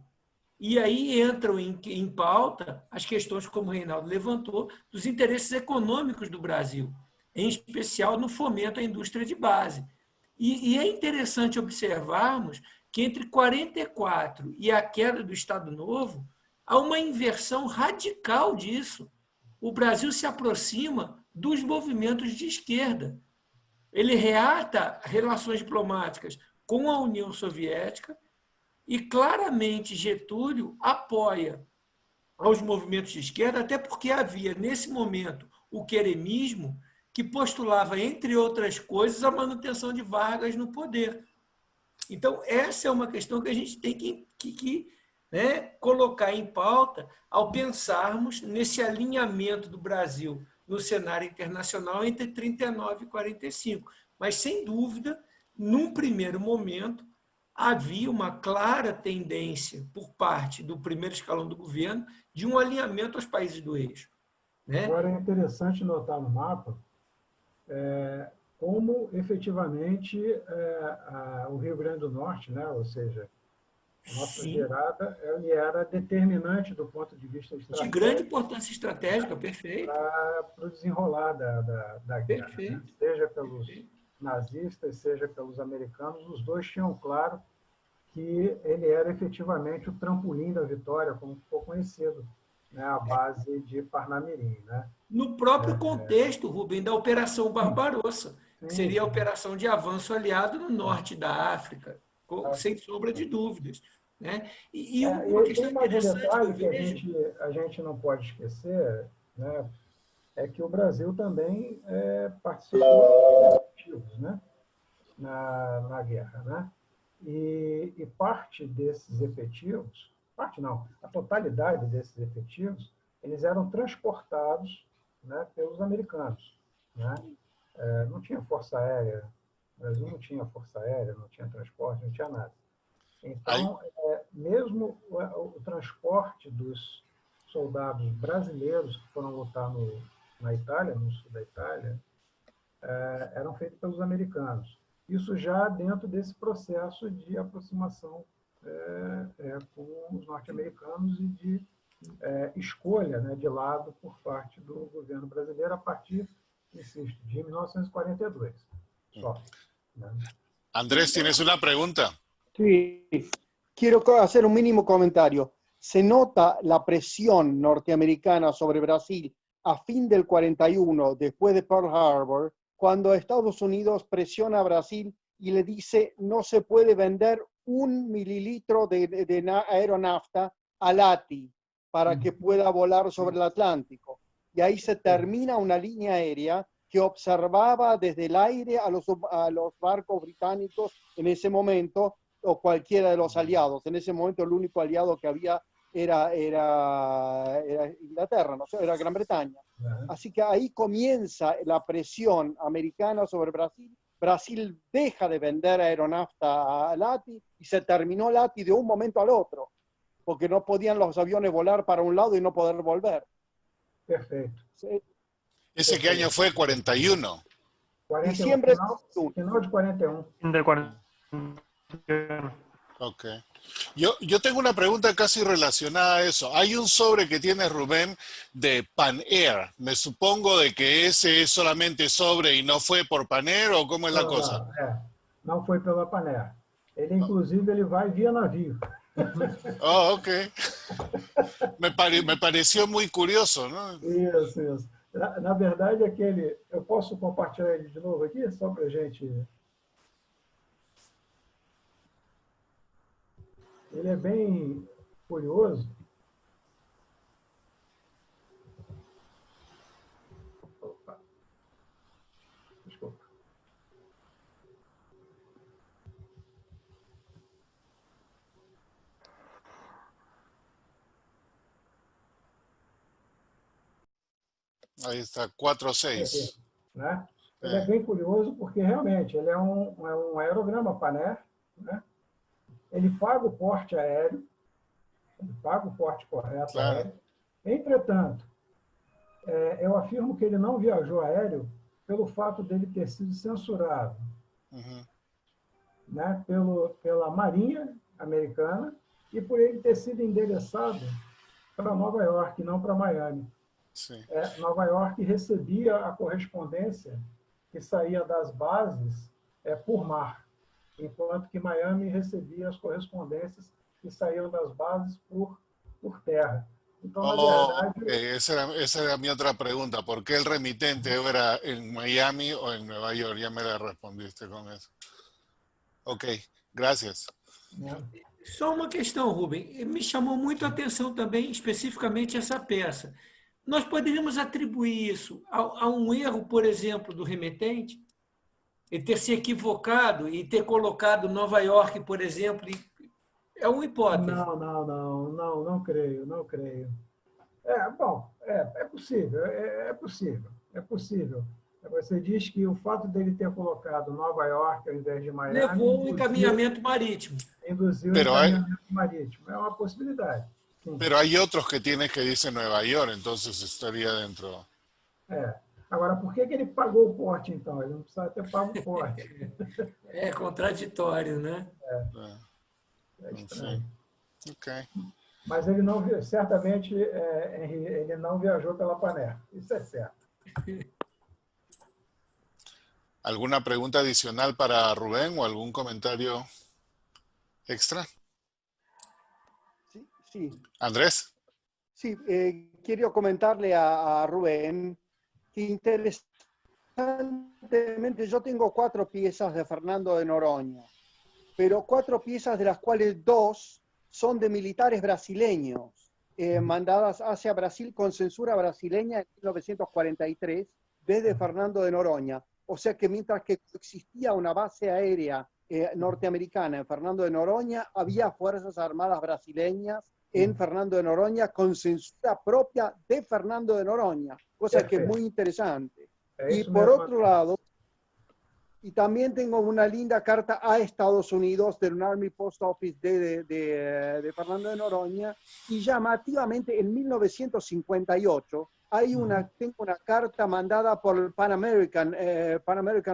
E aí entram em pauta as questões, como o Reinaldo levantou, dos interesses econômicos do Brasil, em especial no fomento à indústria de base. E é interessante observarmos que entre 44 e a queda do Estado Novo, há uma inversão radical disso. O Brasil se aproxima dos movimentos de esquerda. Ele reata relações diplomáticas com a União Soviética e, claramente, Getúlio apoia aos movimentos de esquerda, até porque havia, nesse momento, o queremismo, que postulava, entre outras coisas, a manutenção de Vargas no poder. Então, essa é uma questão que a gente tem que né, colocar em pauta ao pensarmos nesse alinhamento do Brasil no cenário internacional entre 39 e 45. Mas, sem dúvida, num primeiro momento, havia uma clara tendência por parte do primeiro escalão do governo de um alinhamento aos países do eixo. Né? Agora, é interessante notar no mapa como, efetivamente, o Rio Grande do Norte, né? Ou seja, a nossa gerada ele era determinante do ponto de vista estratégico. De grande importância estratégica, perfeito. Para o desenrolar da guerra. Perfeito. Né? Seja pelos nazistas, seja pelos americanos, os dois tinham claro que ele era efetivamente o trampolim da vitória, como ficou conhecido, né? A base de Parnamirim. Né? No próprio contexto, Rubem, da Operação Barbarossa, que seria a operação de avanço aliado no norte da África, sem sombra de dúvidas. Né? E uma questão interessante detalhe que eu vejo... que a gente não pode esquecer, né, é que o Brasil também participou de efetivos, né, na guerra. Né? E parte desses efetivos, parte não, a totalidade desses efetivos, eles eram transportados, né, pelos americanos. Né? Não tinha força aérea, o Brasil não tinha força aérea, não tinha transporte, não tinha nada. Então, mesmo o transporte dos soldados brasileiros que foram lutar na Itália, no sul da Itália, eram feitos pelos americanos. Isso já dentro desse processo de aproximação com os norte-americanos e de escolha, né, de lado por parte do governo brasileiro a partir, insisto, de 1942. Só. Né? Andrés, ¿tienes una pregunta? Sí, quiero hacer un mínimo comentario. Se nota la presión norteamericana sobre Brasil a fin del 41, después de Pearl Harbor, cuando Estados Unidos presiona a Brasil y le dice no se puede vender 1 mililitro de aeronafta a Lati para que pueda volar sobre el Atlántico. Y ahí se termina una línea aérea que observaba desde el aire a los barcos británicos en ese momento, o cualquiera de los aliados. En ese momento el único aliado que había era Inglaterra, ¿no? Era Gran Bretaña. Así que ahí comienza la presión americana sobre Brasil. Brasil deja de vender aeronafta a Lati y se terminó Lati de un momento al otro, porque no podían los aviones volar para un lado y no poder volver. Perfecto. Sí. ¿Ese qué año fue? 41. Diciembre final de 41. De 41. Ok. Yo tengo una pregunta casi relacionada a eso. Hay un sobre que tiene Rubén de Pan Air. Me supongo de que ese es solamente sobre y no fue por Pan Air, ¿o cómo es la cosa? Não foi pela Pan Air. Ele, inclusive, ele vai via navio. Oh, ok. Me pareció muy curioso, ¿no? Isso. Na verdade, eu posso compartilhar ele de novo aqui, só para a gente... Ele é bem curioso. Opa. Desculpa. Aí está, 4-6. Né? Ele é bem curioso porque, realmente, ele é um aerograma Pan Air, né? Ele paga o porte aéreo, ele paga o porte correto aéreo. Entretanto, eu afirmo que ele não viajou aéreo pelo fato dele ter sido censurado, né, pela Marinha Americana e por ele ter sido endereçado para Nova York, não para Miami. Sim. Nova York recebia a correspondência que saía das bases por mar, enquanto que Miami recebia as correspondências que saíam das bases por terra. Então, na verdade... Esa era mi otra pregunta. ¿Por qué el remitente era en Miami o en Nueva York? Ya me la respondiste con eso. Ok, gracias. Só uma questão, Rubem. Me chamou muito a atenção também, especificamente, essa peça. Nós poderíamos atribuir isso a um erro, por exemplo, do remetente? Ele ter se equivocado e ter colocado Nova York, por exemplo, é uma hipótese. Não creio, não creio. Bom, é possível, é possível. Você diz que o fato dele ter colocado Nova York ao invés de Miami... Levou o encaminhamento marítimo. Induziu o encaminhamento marítimo. É uma possibilidade. Sim. Pero hay otros que tienes que dicen Nueva York, entonces estaría dentro. Agora, por que ele pagou o porte, então? Ele não precisava ter pago o porte. É contraditório, né? É estranho. Ok. Mas ele não, certamente, Henri, ele não viajou pela Pan-Air. Isso é certo. ¿Alguna pregunta adicional para Rubén o algún comentario extra? Sí. Andrés. Sí, quiero comentarle a Rubén que interesantemente yo tengo 4 piezas de Fernando de Noronha, pero 4 piezas de las cuales 2 son de militares brasileños, mandadas hacia Brasil con censura brasileña en 1943 desde Fernando de Noronha. O sea que mientras que existía una base aérea norteamericana en Fernando de Noronha, había fuerzas armadas brasileñas en Fernando de Noronha con censura propia de Fernando de Noronha, cosa que es muy interesante. Y por otro lado, y también tengo una linda carta a Estados Unidos del Army Post Office de Fernando de Noronha, y llamativamente en 1958 tengo una carta mandada por el Pan American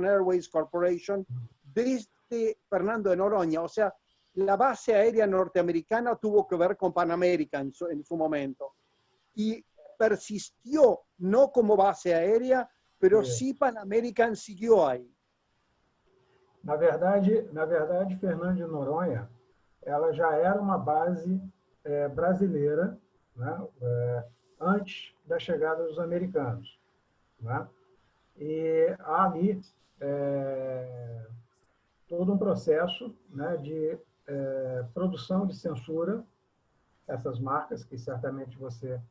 Airways Corporation desde Fernando de Noronha. O sea, la base aérea norteamericana tuvo que ver con Pan American en su momento. Y persistió, no como base aérea, pero sí Pan American siguió ahí. Na verdade, Fernando de Noronha, ela já era uma base brasileira, né? Antes da chegada dos americanos, né? E há ali todo um processo, né, de produção de censura, essas marcas que certamente você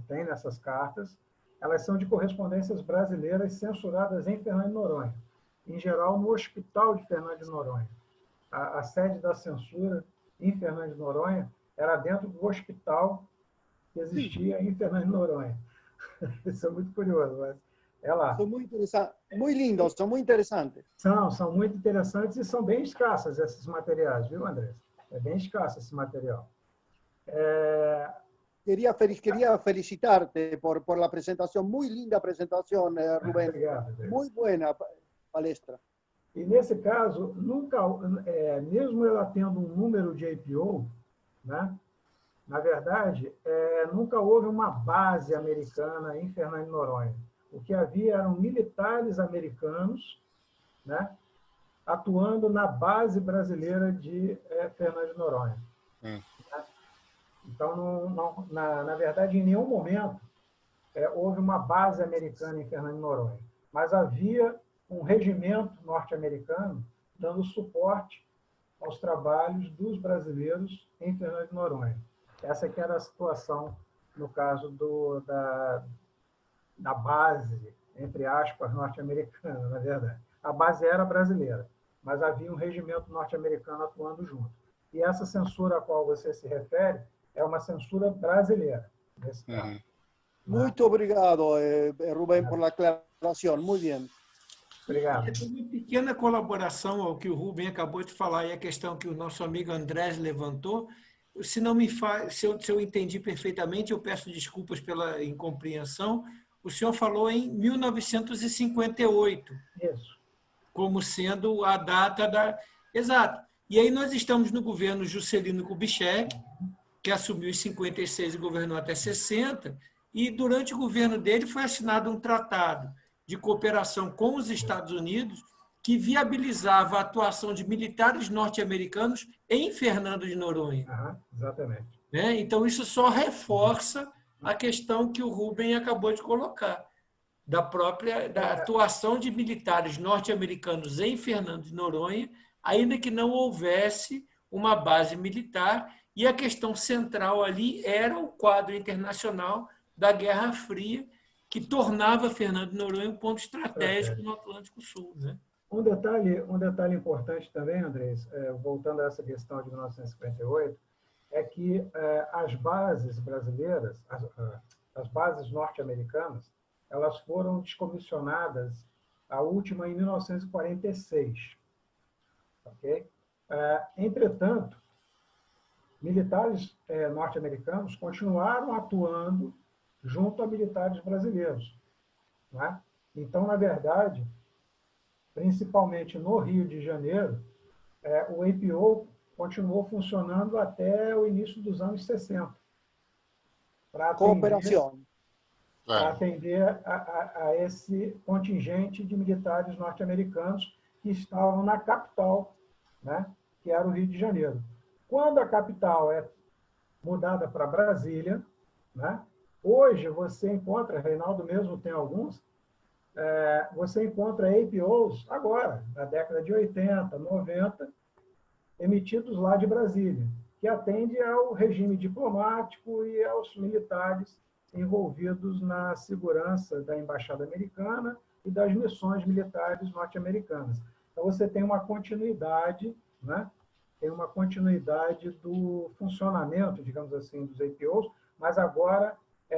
tem nessas cartas, elas são de correspondências brasileiras censuradas em Fernando de Noronha, em geral no Hospital de Fernando de Noronha. A sede da censura em Fernando de Noronha era dentro do hospital que existia em Fernando de Noronha. Isso é muito curioso, mas é lá. São muito interessantes, muito lindos, são muito interessantes. São muito interessantes e são bem escassas esses materiais, viu, Andrés? É bem escasso esse material. Quería felicitarte por la presentación, muy linda presentación, Rubén. Obrigado, muy buena palestra. E nesse caso, nunca, mesmo ela tendo um número de IPO, né, na verdade, nunca houve uma base americana em Fernando de Noronha. O que havia eram militares americanos, né, atuando na base brasileira de Fernando de Noronha. Então, na verdade, em nenhum momento houve uma base americana em Fernando de Noronha, mas havia um regimento norte-americano dando suporte aos trabalhos dos brasileiros em Fernando de Noronha. Essa que era a situação no caso da base, entre aspas, norte-americana, na verdade. A base era brasileira, mas havia um regimento norte-americano atuando junto. E essa censura a qual você se refere é uma censura brasileira, nesse caso. Muito obrigado, Rubén, por la aclaración. Muy bien. Obrigado. Uma pequena colaboração ao que o Rubem acabou de falar e a questão que o nosso amigo Andrés levantou. Se eu entendi perfeitamente, eu peço desculpas pela incompreensão. O senhor falou em 1958. Isso. Como sendo a data da... Exato. E aí nós estamos no governo Juscelino Kubitschek, que assumiu em 56 e governou até 60, e durante o governo dele foi assinado um tratado de cooperação com os Estados Unidos que viabilizava a atuação de militares norte-americanos em Fernando de Noronha. Exatamente. Então, isso só reforça a questão que o Rubem acabou de colocar, da atuação de militares norte-americanos em Fernando de Noronha, ainda que não houvesse uma base militar, e a questão central ali era o quadro internacional da Guerra Fria, que tornava Fernando de Noronha um ponto estratégico no Atlântico Sul, né? Um detalhe importante também, Andrés, voltando a essa questão de 1958, é que as bases brasileiras, as bases norte-americanas, elas foram descomissionadas, a última em 1946. Okay? Entretanto, militares norte-americanos continuaram atuando junto a militares brasileiros. Não é? Então, na verdade, principalmente no Rio de Janeiro, o APO continuou funcionando até o início dos anos 60. Para atender a esse contingente de militares norte-americanos que estavam na capital, né, que era o Rio de Janeiro. Quando a capital é mudada para Brasília, né, hoje você encontra, Reinaldo mesmo tem alguns, você encontra APOs agora, na década de 80, 90, emitidos lá de Brasília, que atende ao regime diplomático e aos militares envolvidos na segurança da Embaixada Americana e das missões militares norte-americanas. Então, você tem uma continuidade, né? Tem uma continuidade do funcionamento, digamos assim, dos APOs, mas agora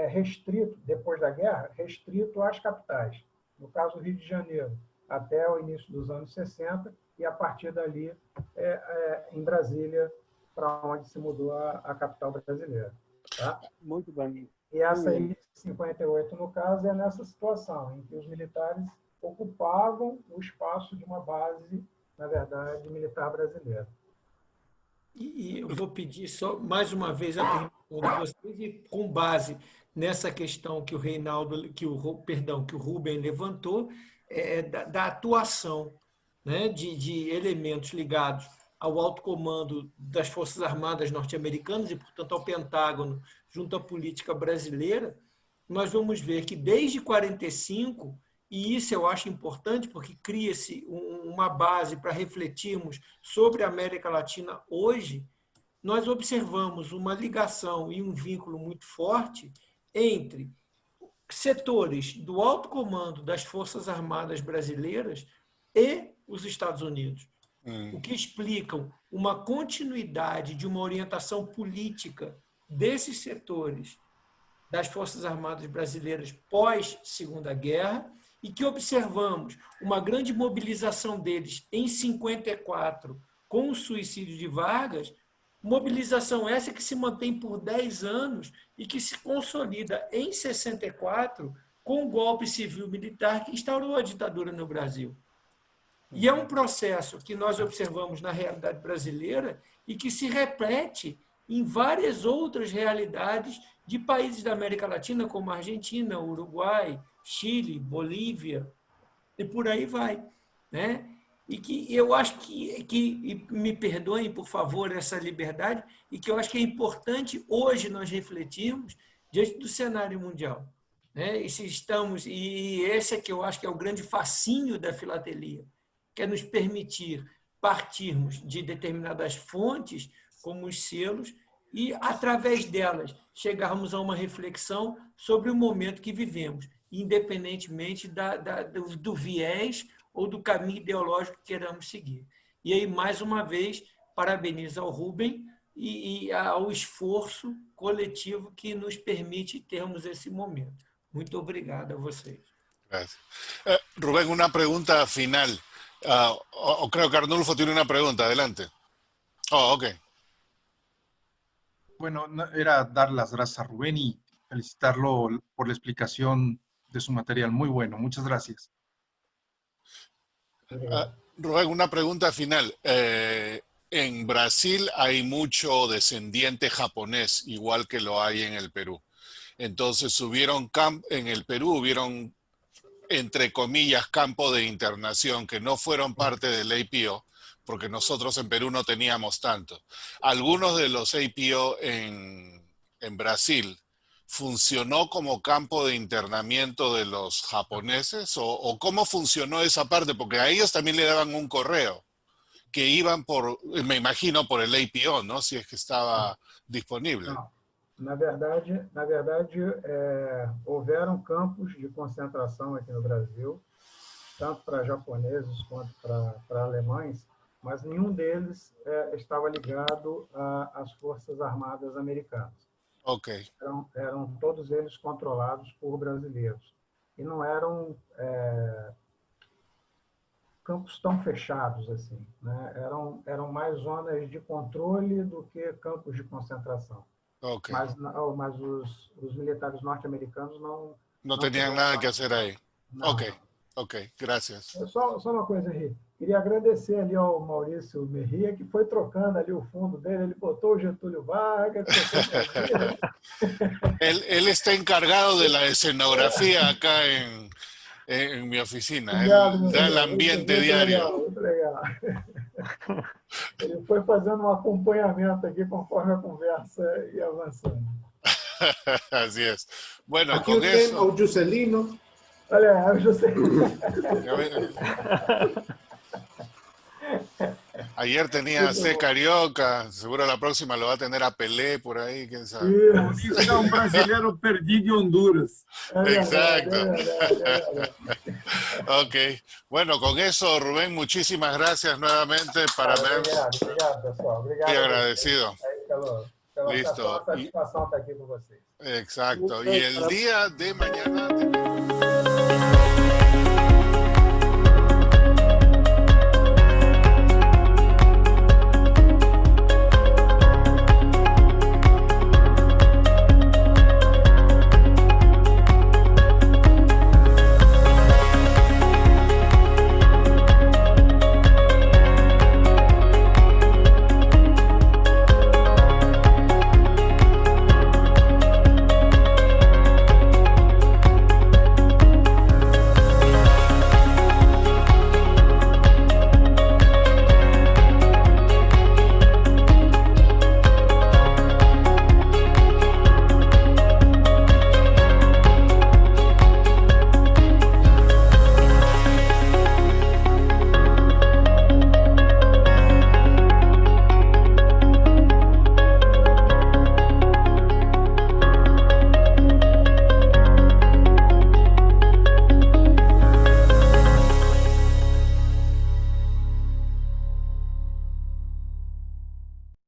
restrito, depois da guerra, restrito às capitais. No caso do Rio de Janeiro, até o início dos anos 60, e a partir dali, em Brasília, para onde se mudou a capital brasileira. Tá? Muito bem. E essa aí, 58, no caso, é nessa situação, em que os militares ocupavam o espaço de uma base, na verdade, militar brasileira. E eu vou pedir só mais uma vez a pergunta de vocês, e com base nessa questão que o Rubem levantou, da atuação, né, de elementos ligados ao alto comando das Forças Armadas norte-americanas e, portanto, ao Pentágono, junto à política brasileira, nós vamos ver que desde 45, e isso eu acho importante porque cria-se uma base para refletirmos sobre a América Latina hoje, nós observamos uma ligação e um vínculo muito forte entre setores do alto comando das Forças Armadas brasileiras e os Estados Unidos, o que explicam uma continuidade de uma orientação política desses setores das Forças Armadas brasileiras pós-Segunda Guerra e que observamos uma grande mobilização deles em 54 com o suicídio de Vargas, mobilização essa que se mantém por 10 anos e que se consolida em 64 com o golpe civil-militar que instaurou a ditadura no Brasil. E é um processo que nós observamos na realidade brasileira e que se repete em várias outras realidades de países da América Latina, como Argentina, Uruguai, Chile, Bolívia, e por aí vai, né? E que eu acho que me perdoem, por favor, essa liberdade, e que eu acho que é importante hoje nós refletirmos diante do cenário mundial, né? E esse é que eu acho que é o grande fascínio da filatelia, que é nos permitir partirmos de determinadas fontes, como os selos, e, através delas, chegarmos a uma reflexão sobre o momento que vivemos, independentemente do viés ou do caminho ideológico que queiramos seguir. E aí, mais uma vez, parabenizo ao Rubem e ao esforço coletivo que nos permite termos esse momento. Muito obrigado a vocês. Gracias. Rubén, una pregunta final. O creo que Arnulfo tiene una pregunta. Adelante. Oh, ok. Bueno, era dar las gracias a Rubén y felicitarlo por la explicación de su material. Muy bueno. Muchas gracias. Rubén, una pregunta final. En Brasil hay mucho descendiente japonés, igual que lo hay en el Perú. Entonces en el Perú hubieron, entre comillas, campos de internación que no fueron parte del APO, porque nosotros en Perú no teníamos tanto. Algunos de los APO en Brasil, ¿funcionó como campo de internamiento de los japoneses? ¿O cómo funcionó esa parte? Porque a ellos también le daban un correo, que iban me imagino, por el APO, ¿no? Si es que estaba disponible. Não. Na verdade houveram campos de concentração aqui no Brasil, tanto para japoneses quanto para alemães, mas nenhum deles estava ligado às Forças Armadas Americanas. Ok. Eram todos eles controlados por brasileiros. E não eram campos tão fechados assim, né? Eram mais zonas de controle do que campos de concentração. Ok. Mas os militares norte-americanos não tenían nada que hacer ahí. Não. Ok, gracias. Só uma coisa, Henrique. Queria agradecer ali ao Maurício Merria, que foi trocando ali o fundo dele, ele botou o Getúlio Vargas. Él está encargado de la escenografía acá en mi oficina. Obrigado, Él da el ambiente diario. Muito legal. Ele foi fazendo um acompanhamento aqui conforme a conversa ia avançando. Así es. Bueno, Aquí con tem eso... o Juscelino. Olha, o Juscelino. Ayer tenía a C. Carioca, seguro la próxima lo va a tener a Pelé por ahí, quién sabe. Isso é brasileiro perdido de Honduras. Exacto. Ok. Bueno, con eso, Rubén, muchísimas gracias nuevamente. Parabéns. Obrigado, pessoal. Obrigado. Y agradecido. Pela Listo. satisfação estar aqui com vocês. Exacto. Y el día de mañana...